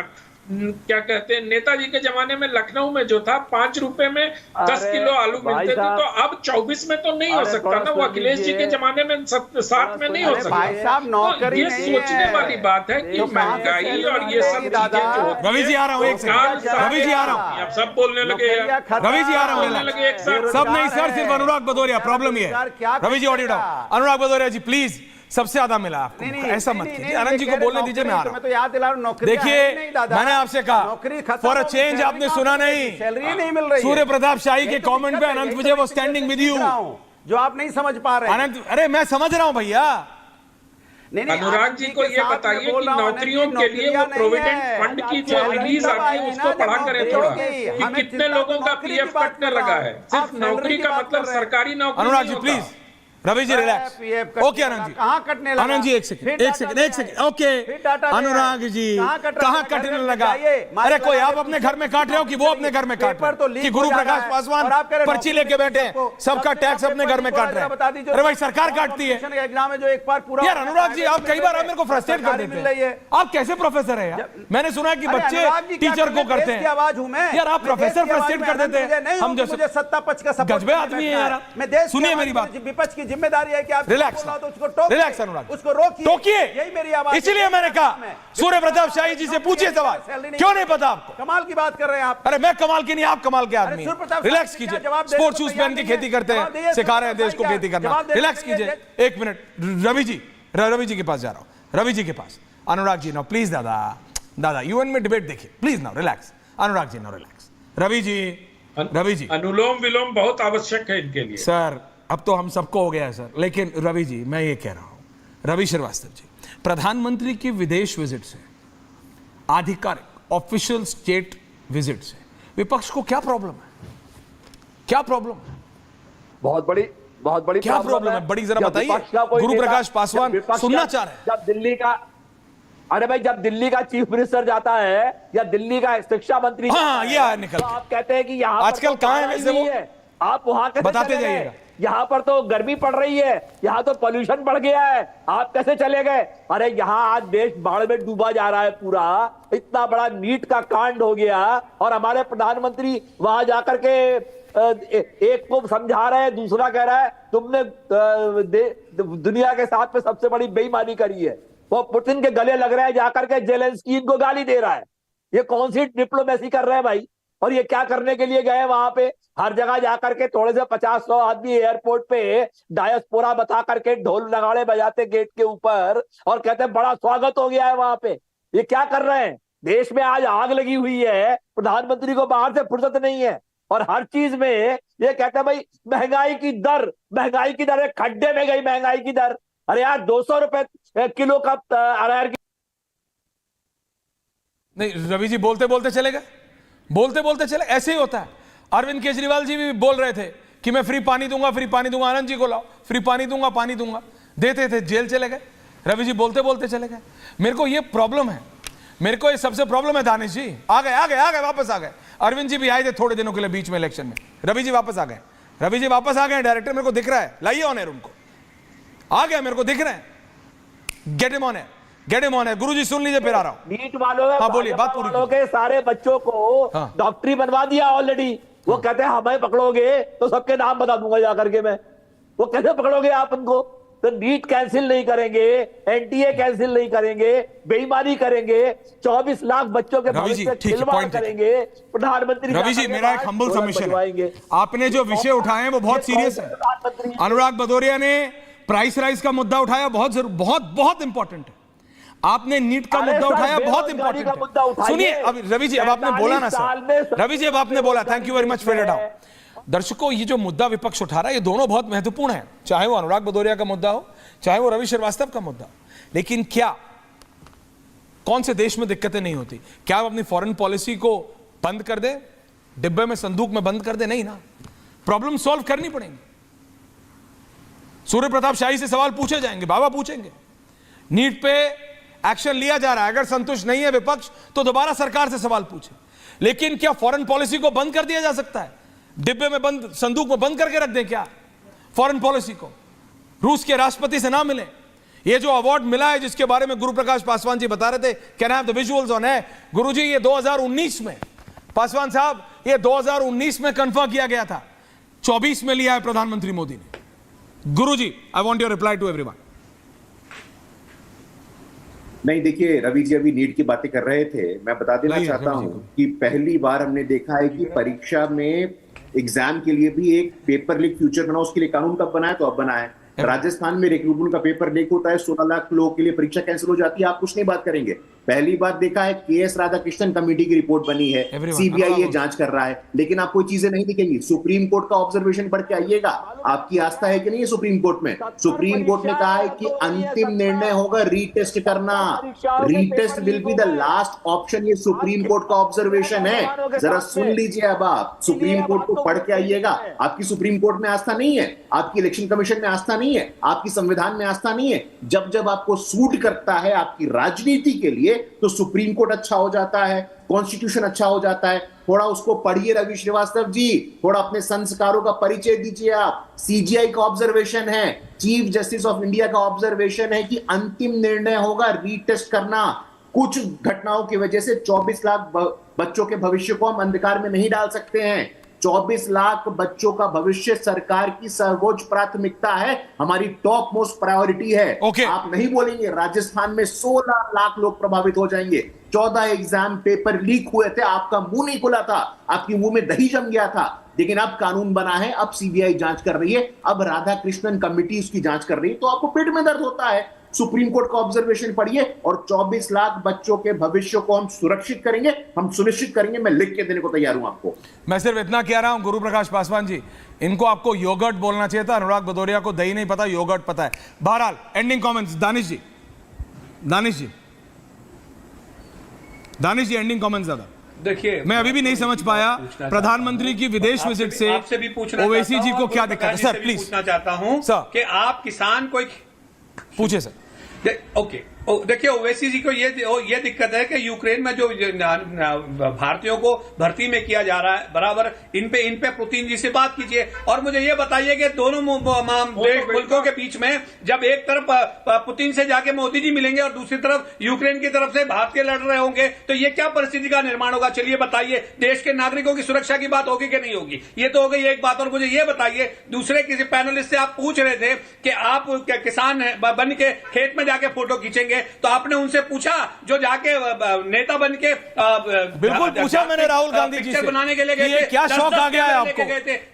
क्या कहते हैं, नेताजी के जमाने में लखनऊ में जो था 5 रुपए में 10 किलो आलू मिलते थे, तो अब 24 में तो नहीं हो सकता ना। वो अखिलेश जी के जमाने में 7 में नहीं हो सकता। तो ये सोचने वाली बात है कि महंगाई और ये सब चीजें जो रवि जी आ रहा हूँ, एक सेकंड रवि जी आ रहा हूँ, आप सब बोलने लगे, रवि जी आ रहा हूँ लगे एक साथ। सब नहीं सर, सिर्फ अनुराग भदौरिया। प्रॉब्लम ये है Ravi ji, audio down. Anurag Bhadauria ji please, सबसे ज्यादा मिला आपको, ऐसा मत कीजिए। आनंद जी को बोलने दीजिए, मैं आ रहा हूं। तो याद दिला रहा हूं, नौकरी देखिए मैंने आपसे कहा फॉर अ चेंज, आपने सुना नहीं। सैलरी नहीं मिल रही। सूर्य प्रताप शाही के कमेंट पे अनंत विजय वो स्टैंडिंग विद यू, जो आप नहीं समझ पा रहे। अनंत, अरे मैं समझ रहा हूं भैया। अनुराग जी को ये बताइए कि नौकरियों के लिए वो प्रोविडेंट फंड की जो रिलीज आती है उसको पढ़ा करें थोड़ा, कि कितने लोगों का पीएफ कटने लगा है। सिर्फ नौकरी का मतलब सरकारी नौकरी। Anurag ji please, Ravi ji relax. PF कटने ओके आनंद जी, कहाँ कटने लगा? आनंद जी एक सेकंड ओके। अनुराग जी कहाँ कटने लगा? अरे कोई आप अपने घर में काट रहे हो कि वो अपने घर में काट रहे हो? कि गुरु प्रकाश पासवान पर्ची लेके बैठे हैं, सबका टैक्स अपने घर में काट रहे हैं? अरे भाई सरकार काटती है एग्जाम है जो एक बार पूरा। यार अनुराग जी आप कई बार आप मेरे को फ्रस्ट्रेट कर देते हैं। आप कैसे प्रोफेसर है यार? मैंने सुना है कि बच्चे टीचर को करते हैं। आवाज हूं मैं यार आप प्रोफेसर फ्रस्ट्रेट कर देते हैं। हम जैसे मुझे सत्ता पक्ष का सपोर्ट गजबे आदमी है यार। मैं देश सुनिए मेरी बात, विपक्ष की जिम्मेदारी है कि आप रिलैक्स तो उसको टोकिए, रिलैक्स अनुराग, उसको रोकिए, टोकिए। यही मेरी आवाज। इसलिए मैंने कहा सूर्य प्रताप शाही जी से पूछिए सवाल, क्यों नहीं पता आपको? कमाल की बात कर रहे हैं आप। अरे मैं कमाल की नहीं, आप कमाल के आदमी सूर्य प्रताप रिलैक्स शाही कीजिए। जवाब देने स्पोर्ट्स को शूज पहन के तैयार खेती नहीं करते है। हैं, सिखा रहे हैं देश को खेती करना। जवाब देने रिलैक्स के लिए कीजिए एक मिनट। रवि जी के पास जा रहा हूं, रवि जी के पास। अनुराग जी नाउ प्लीज दादा यूएन में डिबेट देखिए please now relax. Anurag ji now relax. Ravi ji anulom vilom बहुत आवश्यक है इनके लिए। सर अब तो हम सबको हो गया है सर, लेकिन रवि जी मैं ये कह रहा हूं, रवि श्रीवास्तव जी, प्रधानमंत्री की विदेश विजिट से, आधिकारिक ऑफिशियल स्टेट विजिट से विपक्ष को क्या प्रॉब्लम है? क्या प्रॉब्लम है? बहुत बड़ी क्या प्रॉब्लम है? बड़ी जरा बताइए। गुरु प्रकाश पासवान सुनना चाह रहे हैं। जब दिल्ली का, अरे भाई जब दिल्ली का चीफ मिनिस्टर जाता है या दिल्ली का शिक्षा मंत्री हाँ ये निकल तो आप कहते हैं कि यहाँ आजकल कहाँ है वैसे वो? आप वहां कैसे बताते चले गए? जाइएगा। यहाँ पर तो गर्मी पड़ रही है, यहाँ तो पोल्यूशन बढ़ गया है, आप कैसे चले गए? अरे यहाँ आज देश बाढ़ में डूबा जा रहा है पूरा, इतना बड़ा नीट का कांड हो गया और हमारे प्रधानमंत्री वहां जाकर के एक को समझा रहे हैं, दूसरा कह रहा है तुमने दुनिया के साथ में सबसे बड़ी बेईमानी करी है। वो पुतिन के गले लग रहा है जाकर के जेलेंस्की इनको गाली दे रहा है। ये कौन सी डिप्लोमेसी कर रहे हैं भाई? और ये क्या करने के लिए गए वहां पे? हर जगह जाकर के थोड़े से 50-100 आदमी एयरपोर्ट पे डायस्पोरा बता करके ढोल नगाड़े बजाते गेट के ऊपर और कहते हैं बड़ा स्वागत हो गया है वहां पे। ये क्या कर रहे हैं? देश में आज आग लगी हुई है, प्रधानमंत्री को बाहर से फुर्सत नहीं है और हर चीज में ये कहते हैं भाई महंगाई की दर एक खड्डे में गई महंगाई की दर। अरे यार 200 रुपए किलो का अरहर की। नहीं रवि जी बोलते बोलते चले, ऐसे ही होता है। अरविंद केजरीवाल जी भी बोल रहे थे कि मैं फ्री पानी दूंगा। आनंद जी को लाओ, फ्री पानी दूंगा, देते थे, जेल चले गए। रवि जी बोलते बोलते चले गए। मेरे को ये प्रॉब्लम है, मेरे को ये सबसे प्रॉब्लम है। दानिश जी आ गए वापस आ गए। अरविंद जी भी आए थे थोड़े दिनों के लिए बीच में इलेक्शन में। रवि जी वापस आ गए डायरेक्टर मेरे को दिख रहा है, लाइए ऑन एयर उनको। आ गया, मेरे को दिख रहे हैं। Get him on air. Guruji सुन लीजिए, फिर आ रहा हूं। नीट वालों हाँ बोलिए, बात पूरी के सारे बच्चों को हाँ। डॉक्टरी बनवा दिया ऑलरेडी। वो कहते हैं हमें पकड़ोगे तो सबके नाम बता दूंगा जाकर के मैं। वो कैसे पकड़ोगे आप उनको? तो नीट कैंसिल नहीं करेंगे, एनटीए कैंसिल नहीं करेंगे, बेईमानी करेंगे, 24 लाख बच्चों के भविष्य से खिलवाड़ करेंगे। प्रधानमंत्री रवि जी मेरा एक हम्बल सबमिशन है, आपने जो विषय उठाए हैं वो बहुत सीरियस है। अनुराग भदौरिया ने प्राइस राइज का मुद्दा उठाया, बहुत इंपॉर्टेंट है। आपने नीट का मुद्दा उठाया, बहुत इंपॉर्टेंट है। सुनिए अब रवि जी, अब आपने बोला ना सर, रवि जी अब आपने बोला, thank you very much for it out. दर्शकों ये जो मुद्दा विपक्ष उठा रहा है ये दोनों बहुत महत्वपूर्ण है, चाहे वो अनुराग भदौरिया का मुद्दा हो, चाहे वो रवि श्रीवास्तव का मुद्दा हो। लेकिन क्या कौन से देश में दिक्कतें नहीं होती? क्या हम अपनी फॉरेन पॉलिसी को बंद कर दे, डिब्बे में संदूक में बंद कर दे? नहीं ना, प्रॉब्लम सॉल्व करनी पड़ेगी। सूर्य प्रताप शाही से सवाल पूछे जाएंगे, बाबा पूछेंगे। नीट पे एक्शन लिया जा रहा है, अगर संतुष्ट नहीं है विपक्ष तो दोबारा सरकार से सवाल पूछे। लेकिन क्या फॉरेन पॉलिसी को बंद कर दिया जा सकता है? डिब्बे में बंद, संदूक में बंद करके रख दें क्या फॉरेन पॉलिसी को? रूस के राष्ट्रपति से ना मिले? ये जो अवार्ड मिला है जिसके बारे में गुरु प्रकाश पासवान जी बता रहे थे, can I have the visuals on है? गुरुजी ये 2019 में, पासवान साहब ये 2019 में कंफर्म किया गया था, 24 में लिया है प्रधानमंत्री मोदी ने। Guruji I want your reply to everyone. नहीं देखिए रवि जी अभी नीट की बातें कर रहे थे, मैं बता देना चाहता हूं कि पहली बार हमने देखा है कि परीक्षा में एग्जाम के लिए भी एक पेपर लीक फ्यूचर बना, उसके लिए कानून कब बनाया? तो अब बना है। राजस्थान में रिक्रूटमेंट का पेपर लीक होता है, 16 लाख लोगों के लिए परीक्षा कैंसिल हो जाती है, आप कुछ नहीं बात करेंगे। पहली बार देखा है केएस राधाकृष्णन कमेटी की रिपोर्ट बनी है, Everyone, सीबीआई ये everyone. जांच कर रहा है, लेकिन आप कोई चीजें नहीं दिखेंगी। सुप्रीम कोर्ट का ऑब्जर्वेशन पढ़ के आइएगा, आपकी आस्था है कि नहीं है सुप्रीम कोर्ट में? सुप्रीम कोर्ट ने कहा है कि अंतिम निर्णय होगा रीटेस्ट करना, retest will be the last option. ये सुप्रीम कोर्ट का ऑब्जर्वेशन है, जरा सुन लीजिए। अब आप सुप्रीम कोर्ट को पढ़ के आइएगा। आपकी सुप्रीम कोर्ट में आस्था नहीं है, आपकी इलेक्शन कमीशन में आस्था नहीं है, आपकी संविधान में आस्था नहीं है। जब जब आपको सूट करता है आपकी राजनीति के लिए तो सुप्रीम कोर्ट अच्छा हो जाता है, कॉन्स्टिट्यूशन अच्छा हो जाता है। थोड़ा उसको पढ़िए रवि श्रीवास्तव जी, थोड़ा अपने संस्कारों का परिचय दीजिए आप। सीजीआई का ऑब्जर्वेशन है, चीफ जस्टिस ऑफ इंडिया का ऑब्जर्वेशन है कि अंतिम निर्णय होगा रीटेस्ट करना। कुछ घटनाओं की वजह से 24 लाख बच्चों के भविष्य को हम अंधकार में नहीं डाल सकते हैं। 24 लाख बच्चों का भविष्य सरकार की सर्वोच्च प्राथमिकता है, हमारी टॉप मोस्ट प्रायोरिटी है। Okay. आप नहीं बोलेंगे राजस्थान में 16 लाख लोग प्रभावित हो जाएंगे। 14 एग्जाम पेपर लीक हुए थे, आपका मुंह नहीं खुला था, आपकी मुंह में दही जम गया था। लेकिन अब कानून बना है, अब सीबीआई जांच कर रही है, अब राधाकृष्णन कमेटी उसकी जांच कर रही है, तो आपको पेट में दर्द होता है। सुप्रीम कोर्ट का ऑब्जर्वेशन पढ़िए और 24 लाख बच्चों के भविष्य को हम सुरक्षित करेंगे, हम सुनिश्चित करेंगे। मैं लिख के देने को तैयार हूं आपको। मैं सिर्फ इतना कह रहा हूं गुरु प्रकाश पासवान जी, इनको आपको योगर्ट बोलना चाहिए था। अनुराग भदौरिया को दही नहीं पता, योगर्ट पता है। बहरहाल एंडिंग कमेंट्स दानिश जी, दानिश जी एंडिंग कमेंट्स दादा। देखिए, मैं अभी भी नहीं समझ पाया प्रधानमंत्री की विदेश विजिट से आपसे भी पूछना ओवैसी चाहता जी हूं, को और क्या गुरु दिक्कत है? प्रकाश जी सर से भी प्लीज पूछना चाहता हूं सर कि आप किसान को पूछिए सर। ओके, देखिए ओवैसी जी को ये दिक्कत है कि यूक्रेन में जो भारतीयों को भर्ती में किया जा रहा है, बराबर इन पे पुतिन जी से बात कीजिए और मुझे ये बताइए कि दोनों देश मुल्कों के बीच में जब एक तरफ पुतिन से जाके मोदी जी मिलेंगे और दूसरी तरफ यूक्रेन की तरफ से भारतीय लड़ रहे होंगे तो ये क्या परिस्थिति का निर्माण होगा? चलिए बताइए, देश के नागरिकों की सुरक्षा की बात होगी कि नहीं होगी? ये तो हो गई एक बात। और मुझे ये बताइए, दूसरे किसी पैनलिस्ट से आप पूछ रहे थे कि आप किसान बन के खेत में जाके फोटो खींचेंगे, तो आपने उनसे पूछा जो जाके नेता बन के बिल्कुल पूछा मैंने राहुल गांधी जी से बनाने के लिए गए थे, क्या शौक आ गया है आपको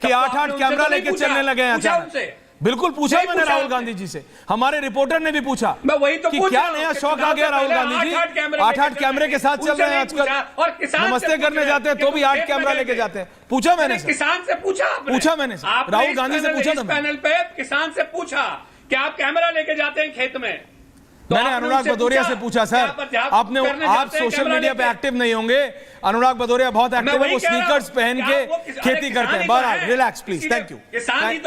कि 8-8 कैमरा लेके चलने लगे हैं अचानक? बिल्कुल पूछा मैंने राहुल गांधी जी से, हमारे रिपोर्टर ने भी पूछा मैं वही तो कि क्या नया शौक आ गया राहुल गांधी जी? 8-8 कैमरे के साथ चल रहे हैं आजकल, और नमस्ते करने जाते हैं तो भी 8 कैमरा लेके जाते हैं। पूछा मैंने किसान से पूछा मैंने राहुल गांधी से पूछा था पैनल पे, किसान से पूछा कि आप कैमरा लेके जाते हैं खेत में? तो मैंने अनुराग भदौरिया से पूछा सर, आप सोशल मीडिया पे एक्टिव नहीं होंगे, अनुराग भदौरिया बहुत एक्टिव है, वो स्नीकर्स पहन के खेती करते हैं। बहरहाल relax please, thank you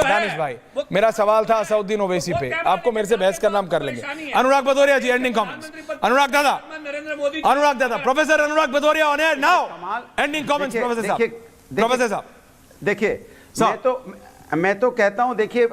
Danish भाई। मेरा सवाल था असदुद्दीन ओवैसी पे, आपको मेरे से बहस करना हम कर लेंगे। अनुराग भदौरिया जी एंडिंग कमेंट्स। अनुराग दादा, professor Anurag Bhadauria on air now, ending comments professor साहब। देखिए मैं तो कहता हूं, देखिए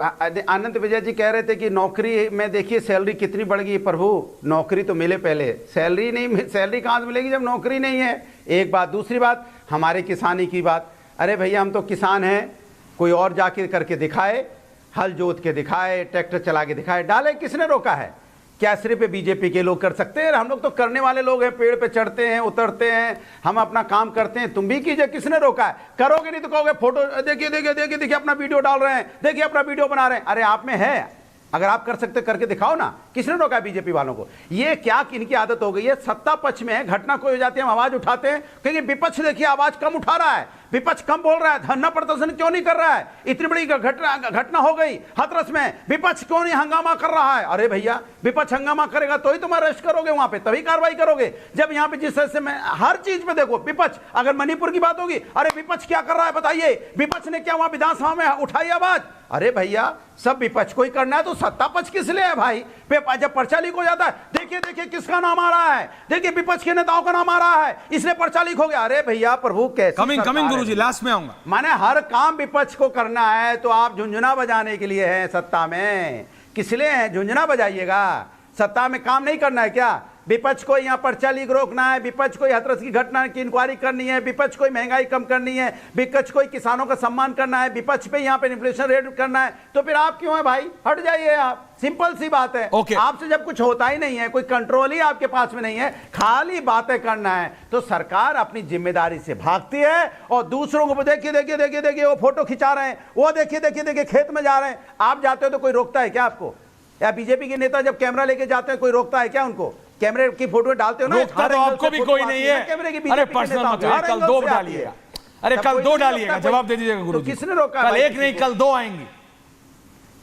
आनंद विजय जी कह रहे थे कि नौकरी में देखिए सैलरी कितनी बढ़ गई। प्रभु नौकरी तो मिले पहले, सैलरी कहां से मिलेगी जब नौकरी नहीं है? एक बात। दूसरी बात हमारे किसानी की बात, अरे भैया हम तो किसान हैं, कोई और जाके करके दिखाए, हल जोत के दिखाए, ट्रैक्टर चला के दिखाए, डाले, किसने रोका है? क्या सिर्फ बीजेपी के लोग कर सकते हैं? हम लोग तो करने वाले लोग हैं, पेड़ पे चढ़ते हैं, उतरते हैं, हम अपना काम करते हैं। तुम भी कीजिए, किसने रोका है? करोगे नहीं तो कहोगे फोटो देखिए अपना वीडियो डाल रहे हैं, देखिए अपना वीडियो बना रहे हैं। अरे आप में है, अगर आप कर सकते करके दिखाओ ना। किसने रोका है बीजेपी वालों को? ये क्या इनकी आदत हो गई है? सत्ता पक्ष में है, घटना कोई हो जाती है हम आवाज उठाते हैं, क्योंकि विपक्ष देखिए आवाज कम उठा रहा है, विपक्ष कम बोल रहा है, धरना प्रदर्शन क्यों नहीं कर रहा है? इतनी बड़ी घटना हो गई हाथरस में, विपक्ष क्यों नहीं हंगामा कर रहा है? अरे भैया विपक्ष हंगामा करेगा तो ही तुम अरेस्ट करोगे, वहां पे तभी कार्रवाई करोगे। जब यहाँ पे जिस तरह से मैं हर चीज में देखो विपक्ष, अगर मणिपुर की बात होगी, अरे विपक्ष क्या कर रहा है बताइए? विपक्ष ने क्या वहां विधानसभा में उठाई आवाज? अरे भैया सब विपक्ष को ही करना है तो सत्ता पक्ष किस लिए है भाई? जब पर्चा लीक हो जाता है, देखिए किसका नाम आ रहा है, देखिए विपक्ष के नेताओं का नाम आ रहा है, इसलिए पर्चा लीक हो गया। अरे भैया प्रभु कैसे कमिंग गुरुजी, लास्ट में आऊंगा। माने हर काम विपक्ष को करना है तो आप झुंझुना बजाने के लिए हैं सत्ता में, किस लिए हैं? झुंझुना बजाइएगा, सत्ता में काम नहीं करना है क्या? विपक्ष को यहाँ पर्चा लीक रोकना है, विपक्ष को हाथरस की घटना की इंक्वायरी करनी है, विपक्ष को महंगाई कम करनी है, विपक्ष को किसानों का सम्मान करना है, विपक्ष पे यहाँ पे इन्फ्लेशन रेट करना है, तो फिर आप क्यों है भाई? हट जाइए आप, सिंपल सी बात है। आपसे जब कुछ होता ही नहीं है, कोई कंट्रोल ही आपके पास में नहीं है, खाली बातें करना है, तो सरकार अपनी जिम्मेदारी से भागती है और दूसरों को देखिए वो फोटो खिंचा रहे हैं, वो देखिए खेत में जा रहे हैं। आप जाते हो तो कोई रोकता है क्या आपको? या बीजेपी के नेता जब कैमरा लेके जाते हैं कोई रोकता है क्या उनको? कैमरे की फोटो डालते हो ना, रोकता हर तो एंगल आपको से भी फोटो कोई आती नहीं है ना है। कैमरे की, अरे बीजेपी के पर्सनल नेताओं मत की, होइए, हर कल एंगल दो से आती डालिएगा। है। अरे तब कल कोई दो नहीं डालिएगा, रोकता, जवाब कोई- दे दीजिएगा गुरु तो जी। किसने रोका कल भाई एक किसी नहीं को? कल दो आएंगी,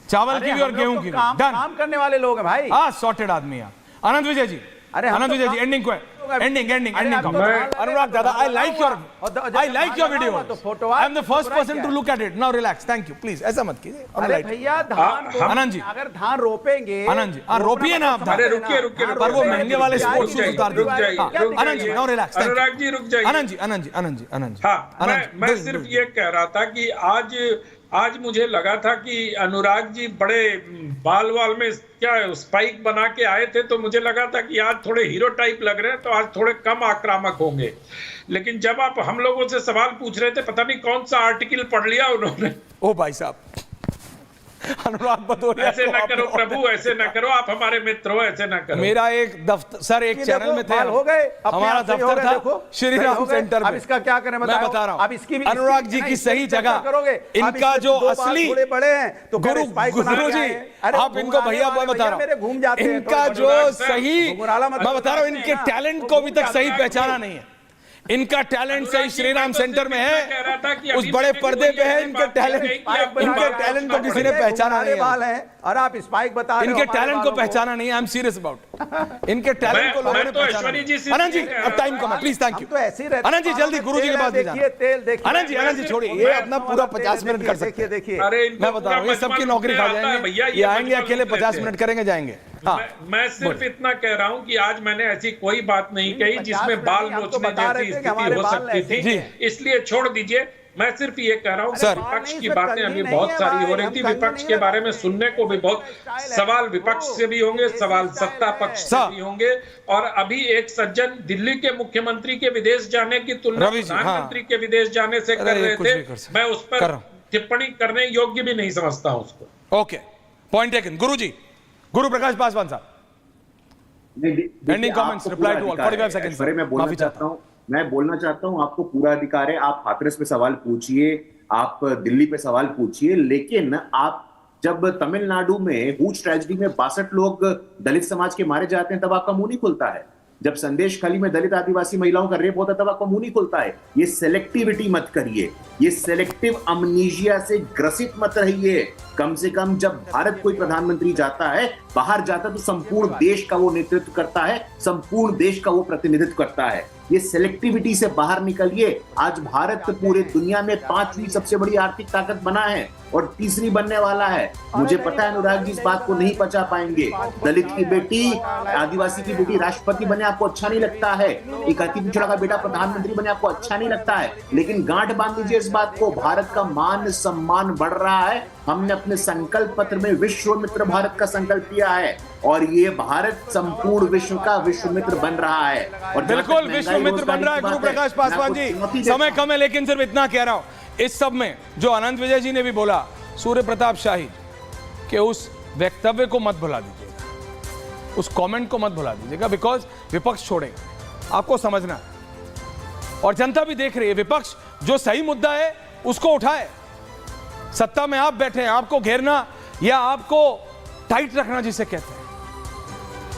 चावल अरे की भी और हम लोग गेहूं तो की भी। काम डन। काम करने वाले लोग हैं भाई। हाँ सॉर्टेड आदमी है। आनंद विजय जी, अरे हम आनंद तो विजय जी, काम- एंडिंग एंडिंग एंडिंग अरे एंडिंग अब तो कमेंट। धान अनुराग लगेगा, दादा, आई धान लाइक योर लगाऊंगा। और जब आई लाइक योर धान वीडियो। लगाऊंगा तो photo I am the first बुराई पर्सन क्या टू है? Look at it. Now relax, thank you please, ऐसा मत कीजिए। अरे भैया धान को आनंद जी। अगर धान रोपेंगे, आनंद जी, हाँ, रोपिए ना आप धान। अरे रुकिए रुकिए पर वो महंगे वाले स्पोर्ट्स शूज उतार रुक दीजिए। जाइए, हाँ, रुक आनंद जी, जाइए। Now relax. अनुराग जी रुक जाइए। आनंद जी, आनंद जी, आनंद जी, आनंद जी। हाँ, मैं सिर्फ ये कह रहा था कि आज मुझे लगा था कि अनुराग जी बड़े बाल वाल में क्या स्पाइक बना के आए थे, तो मुझे लगा था कि आज थोड़े हीरो टाइप लग रहे हैं, तो आज थोड़े कम आक्रामक होंगे। लेकिन जब आप हम लोगों से सवाल पूछ रहे थे, पता नहीं कौन सा आर्टिकल पढ़ लिया उन्होंने। ओ भाई साहब, अनुराग भदौरिया ऐसे को न आपने- करो प्रभु, ऐसे न करो, आप हमारे मित्र हो, ऐसे न करो। मेरा एक दफ्तर सर, एक ये चैनल देखो, में थे, बाल हो गए, अपने हमारा आप सही हो दफ्तर गए, था देखो, श्री सही राम हो गए। सेंटर में। अब इसका क्या करें मैं बताओ? बता रहा हूं, अब इसकी भी अनुराग जी ना, की इसकी सही भी चर्चा जगह, करोगे। अब इनका इसमें जो दो बाल असली थोड़े बड़े हैं तो कह रहे गुरु स्पाइक बना गुरु के जी, आए हैं। अरे आप इनको घुंघराले भैया वाले बता रहा मेरे घूम जाते हूं, हैं, इनका थोड़े जो बड़े। सही, घुंघराला मत मैं बता रहा हूं, करते इनके हैं ना, टैलेंट वो को अभी घूम तक सही जाते हैं। पहचाना नहीं है। इनका टैलेंट सही श्री राम तो सेंटर में सिर्फ इतना कह रहा था कि है, उस अभी बड़े मैंने पर्दे कोई पे है ऐसी इनके बात नहीं टैलेंट, कही कि आप इनके बात टैलेंट को कर किसी रहे ने हैं। पहचाना घुंघराले नहीं बाल है। हैं और आप स्पाइक बता रहे हो इनके हमारे टैलेंट को बालों पहचाना नहीं है। आई एम सीरियस अबाउट इनके टैलेंट को लोगों मैं ने तो पहचाना ऐश्वर्या नहीं जी है। से आनंद जी, ये कह अब रहा टाइम कम है, प्लीज, थैंक हम यू। तो ऐसे ही रहते आनंद जी, हैं। जल्दी गुरु जी के पास भी देखिए जाना। तेल देखिए, आनंद जी, आनंद जी, छोड़िए, ये अपना पूरा 50 मिनट कर सकते देखिए हैं। देखिए अरे इनको मैं बता रहा हूँ, ये पूरा सबकी मजमा नौकरी खा आता है जाएंगे, भैया, ये आएंगे मजमा अकेले लूट 50 लेते मिनट करेंगे, जाएंगे। हाँ, मैं सिर्फ इतना कह रहा हूं कि आज मैंने ऐसी कोई बात नहीं कही 50 जिसमें मिनट बाल नहीं, हम तो नोचने बता रहे जैसी थे कि स्थिति हमारे हो बाल सकती ऐसे थी, जी। इसलिए छोड़ दीजिए। मैं सिर्फ ये कह रहा हूँ सर। विपक्ष नहीं, की सर, बातें कंघी अभी नहीं बहुत है सारी भाई, हो रही हम थी। कंघी विपक्ष नहीं के बारे में लगाते। सुनने को भी बहुत स्टाइल है सवाल भाई, विपक्ष वो से भी होंगे, देसी सवाल स्टाइल सत्ता है। पक्ष से सर। भी होंगे। और अभी एक सज्जन दिल्ली के मुख्यमंत्री के विदेश जाने की तुलना रवि जी, हाँ। प्रधानमंत्री के विदेश जाने से कर अरे, रहे कुछ भी थे। कर सकते। मैं उस कर पर रहा हूं। टिप्पणी करने योग्य भी नहीं समझता हूं उसको। Okay, point taken. गुरु जी, गुरु प्रकाश पासवान साहब, Ending comments, reply to all. 45 seconds. मैं बोलना माफी चाहता हूं, मैं बोलना चाहता हूं, आपको पूरा अधिकार है, आप हाथरस पे सवाल पूछिए, आप दिल्ली पे सवाल पूछिए, लेकिन आप जब तमिलनाडु में हूच ट्रेजेडी में 62 लोग दलित समाज के मारे जाते हैं, तब आपका मुंह नहीं खुलता है। जब संदेश खाली में दलित आदिवासी महिलाओं का रेप होता है, तब आपका मुंह नहीं खुलता है। ये सेलेक्टिविटी मत करिए, ये सेलेक्टिव अमनीशिया से ग्रसित मत रहिए। कम से कम जब भारत कोई प्रधानमंत्री जाता है, बाहर जाता है, तो संपूर्ण देश का वो नेतृत्व करता है, संपूर्ण देश का वो प्रतिनिधित्व करता है। ये सेलेक्टिविटी से बाहर निकलिए। आज भारत पूरे दुनिया में 5वीं सबसे बड़ी आर्थिक ताकत बना है और तीसरी बनने वाला है। मुझे पता है अनुराग जी इस बात को नहीं पचा पाएंगे। दलित की बेटी, आदिवासी की बेटी राष्ट्रपति बने आपको अच्छा नहीं लगता है, एक अति पिछड़ा का बेटा प्रधानमंत्री बने आपको अच्छा नहीं लगता है, लेकिन गांठ बांध लीजिए इस बात को, भारत का मान सम्मान बढ़ रहा है। हमने अपने संकल्प पत्र में विश्व मित्र भारत का संकल्प किया है और ये भारत संपूर्ण विश्व का विश्व मित्र बन रहा है। और बिल्कुल विश्व मित्र बन रहा है। गुरु प्रकाश पासवान जी, समय कम है, लेकिन सिर्फ इतना कह रहा हूं, इस सब में जो आनंद विजय जी ने भी बोला, सूर्य प्रताप शाही के उस वक्तव्य को मत भुला दीजिएगा, उस कमेंट को मत भुला दीजिएगा, बिकॉज विपक्ष छोड़ेगा, आपको समझना है। और जनता भी देख रही है, विपक्ष जो सही मुद्दा है उसको उठाए। सत्ता में आप बैठे हैं, आपको घेरना या आपको टाइट रखना जिसे कहते हैं,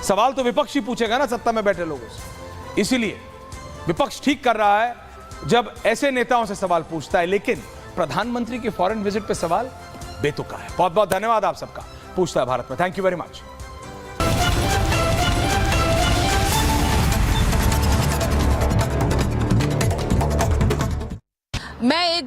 सवाल तो विपक्ष ही पूछेगा ना सत्ता में बैठे लोगों से। इसीलिए विपक्ष ठीक कर रहा है जब ऐसे नेताओं से सवाल पूछता है, लेकिन प्रधानमंत्री की फॉरेन विजिट पे सवाल बेतुका है। बहुत बहुत धन्यवाद आप सबका। पूछता है भारत में, थैंक यू वेरी मच। मैं एक बार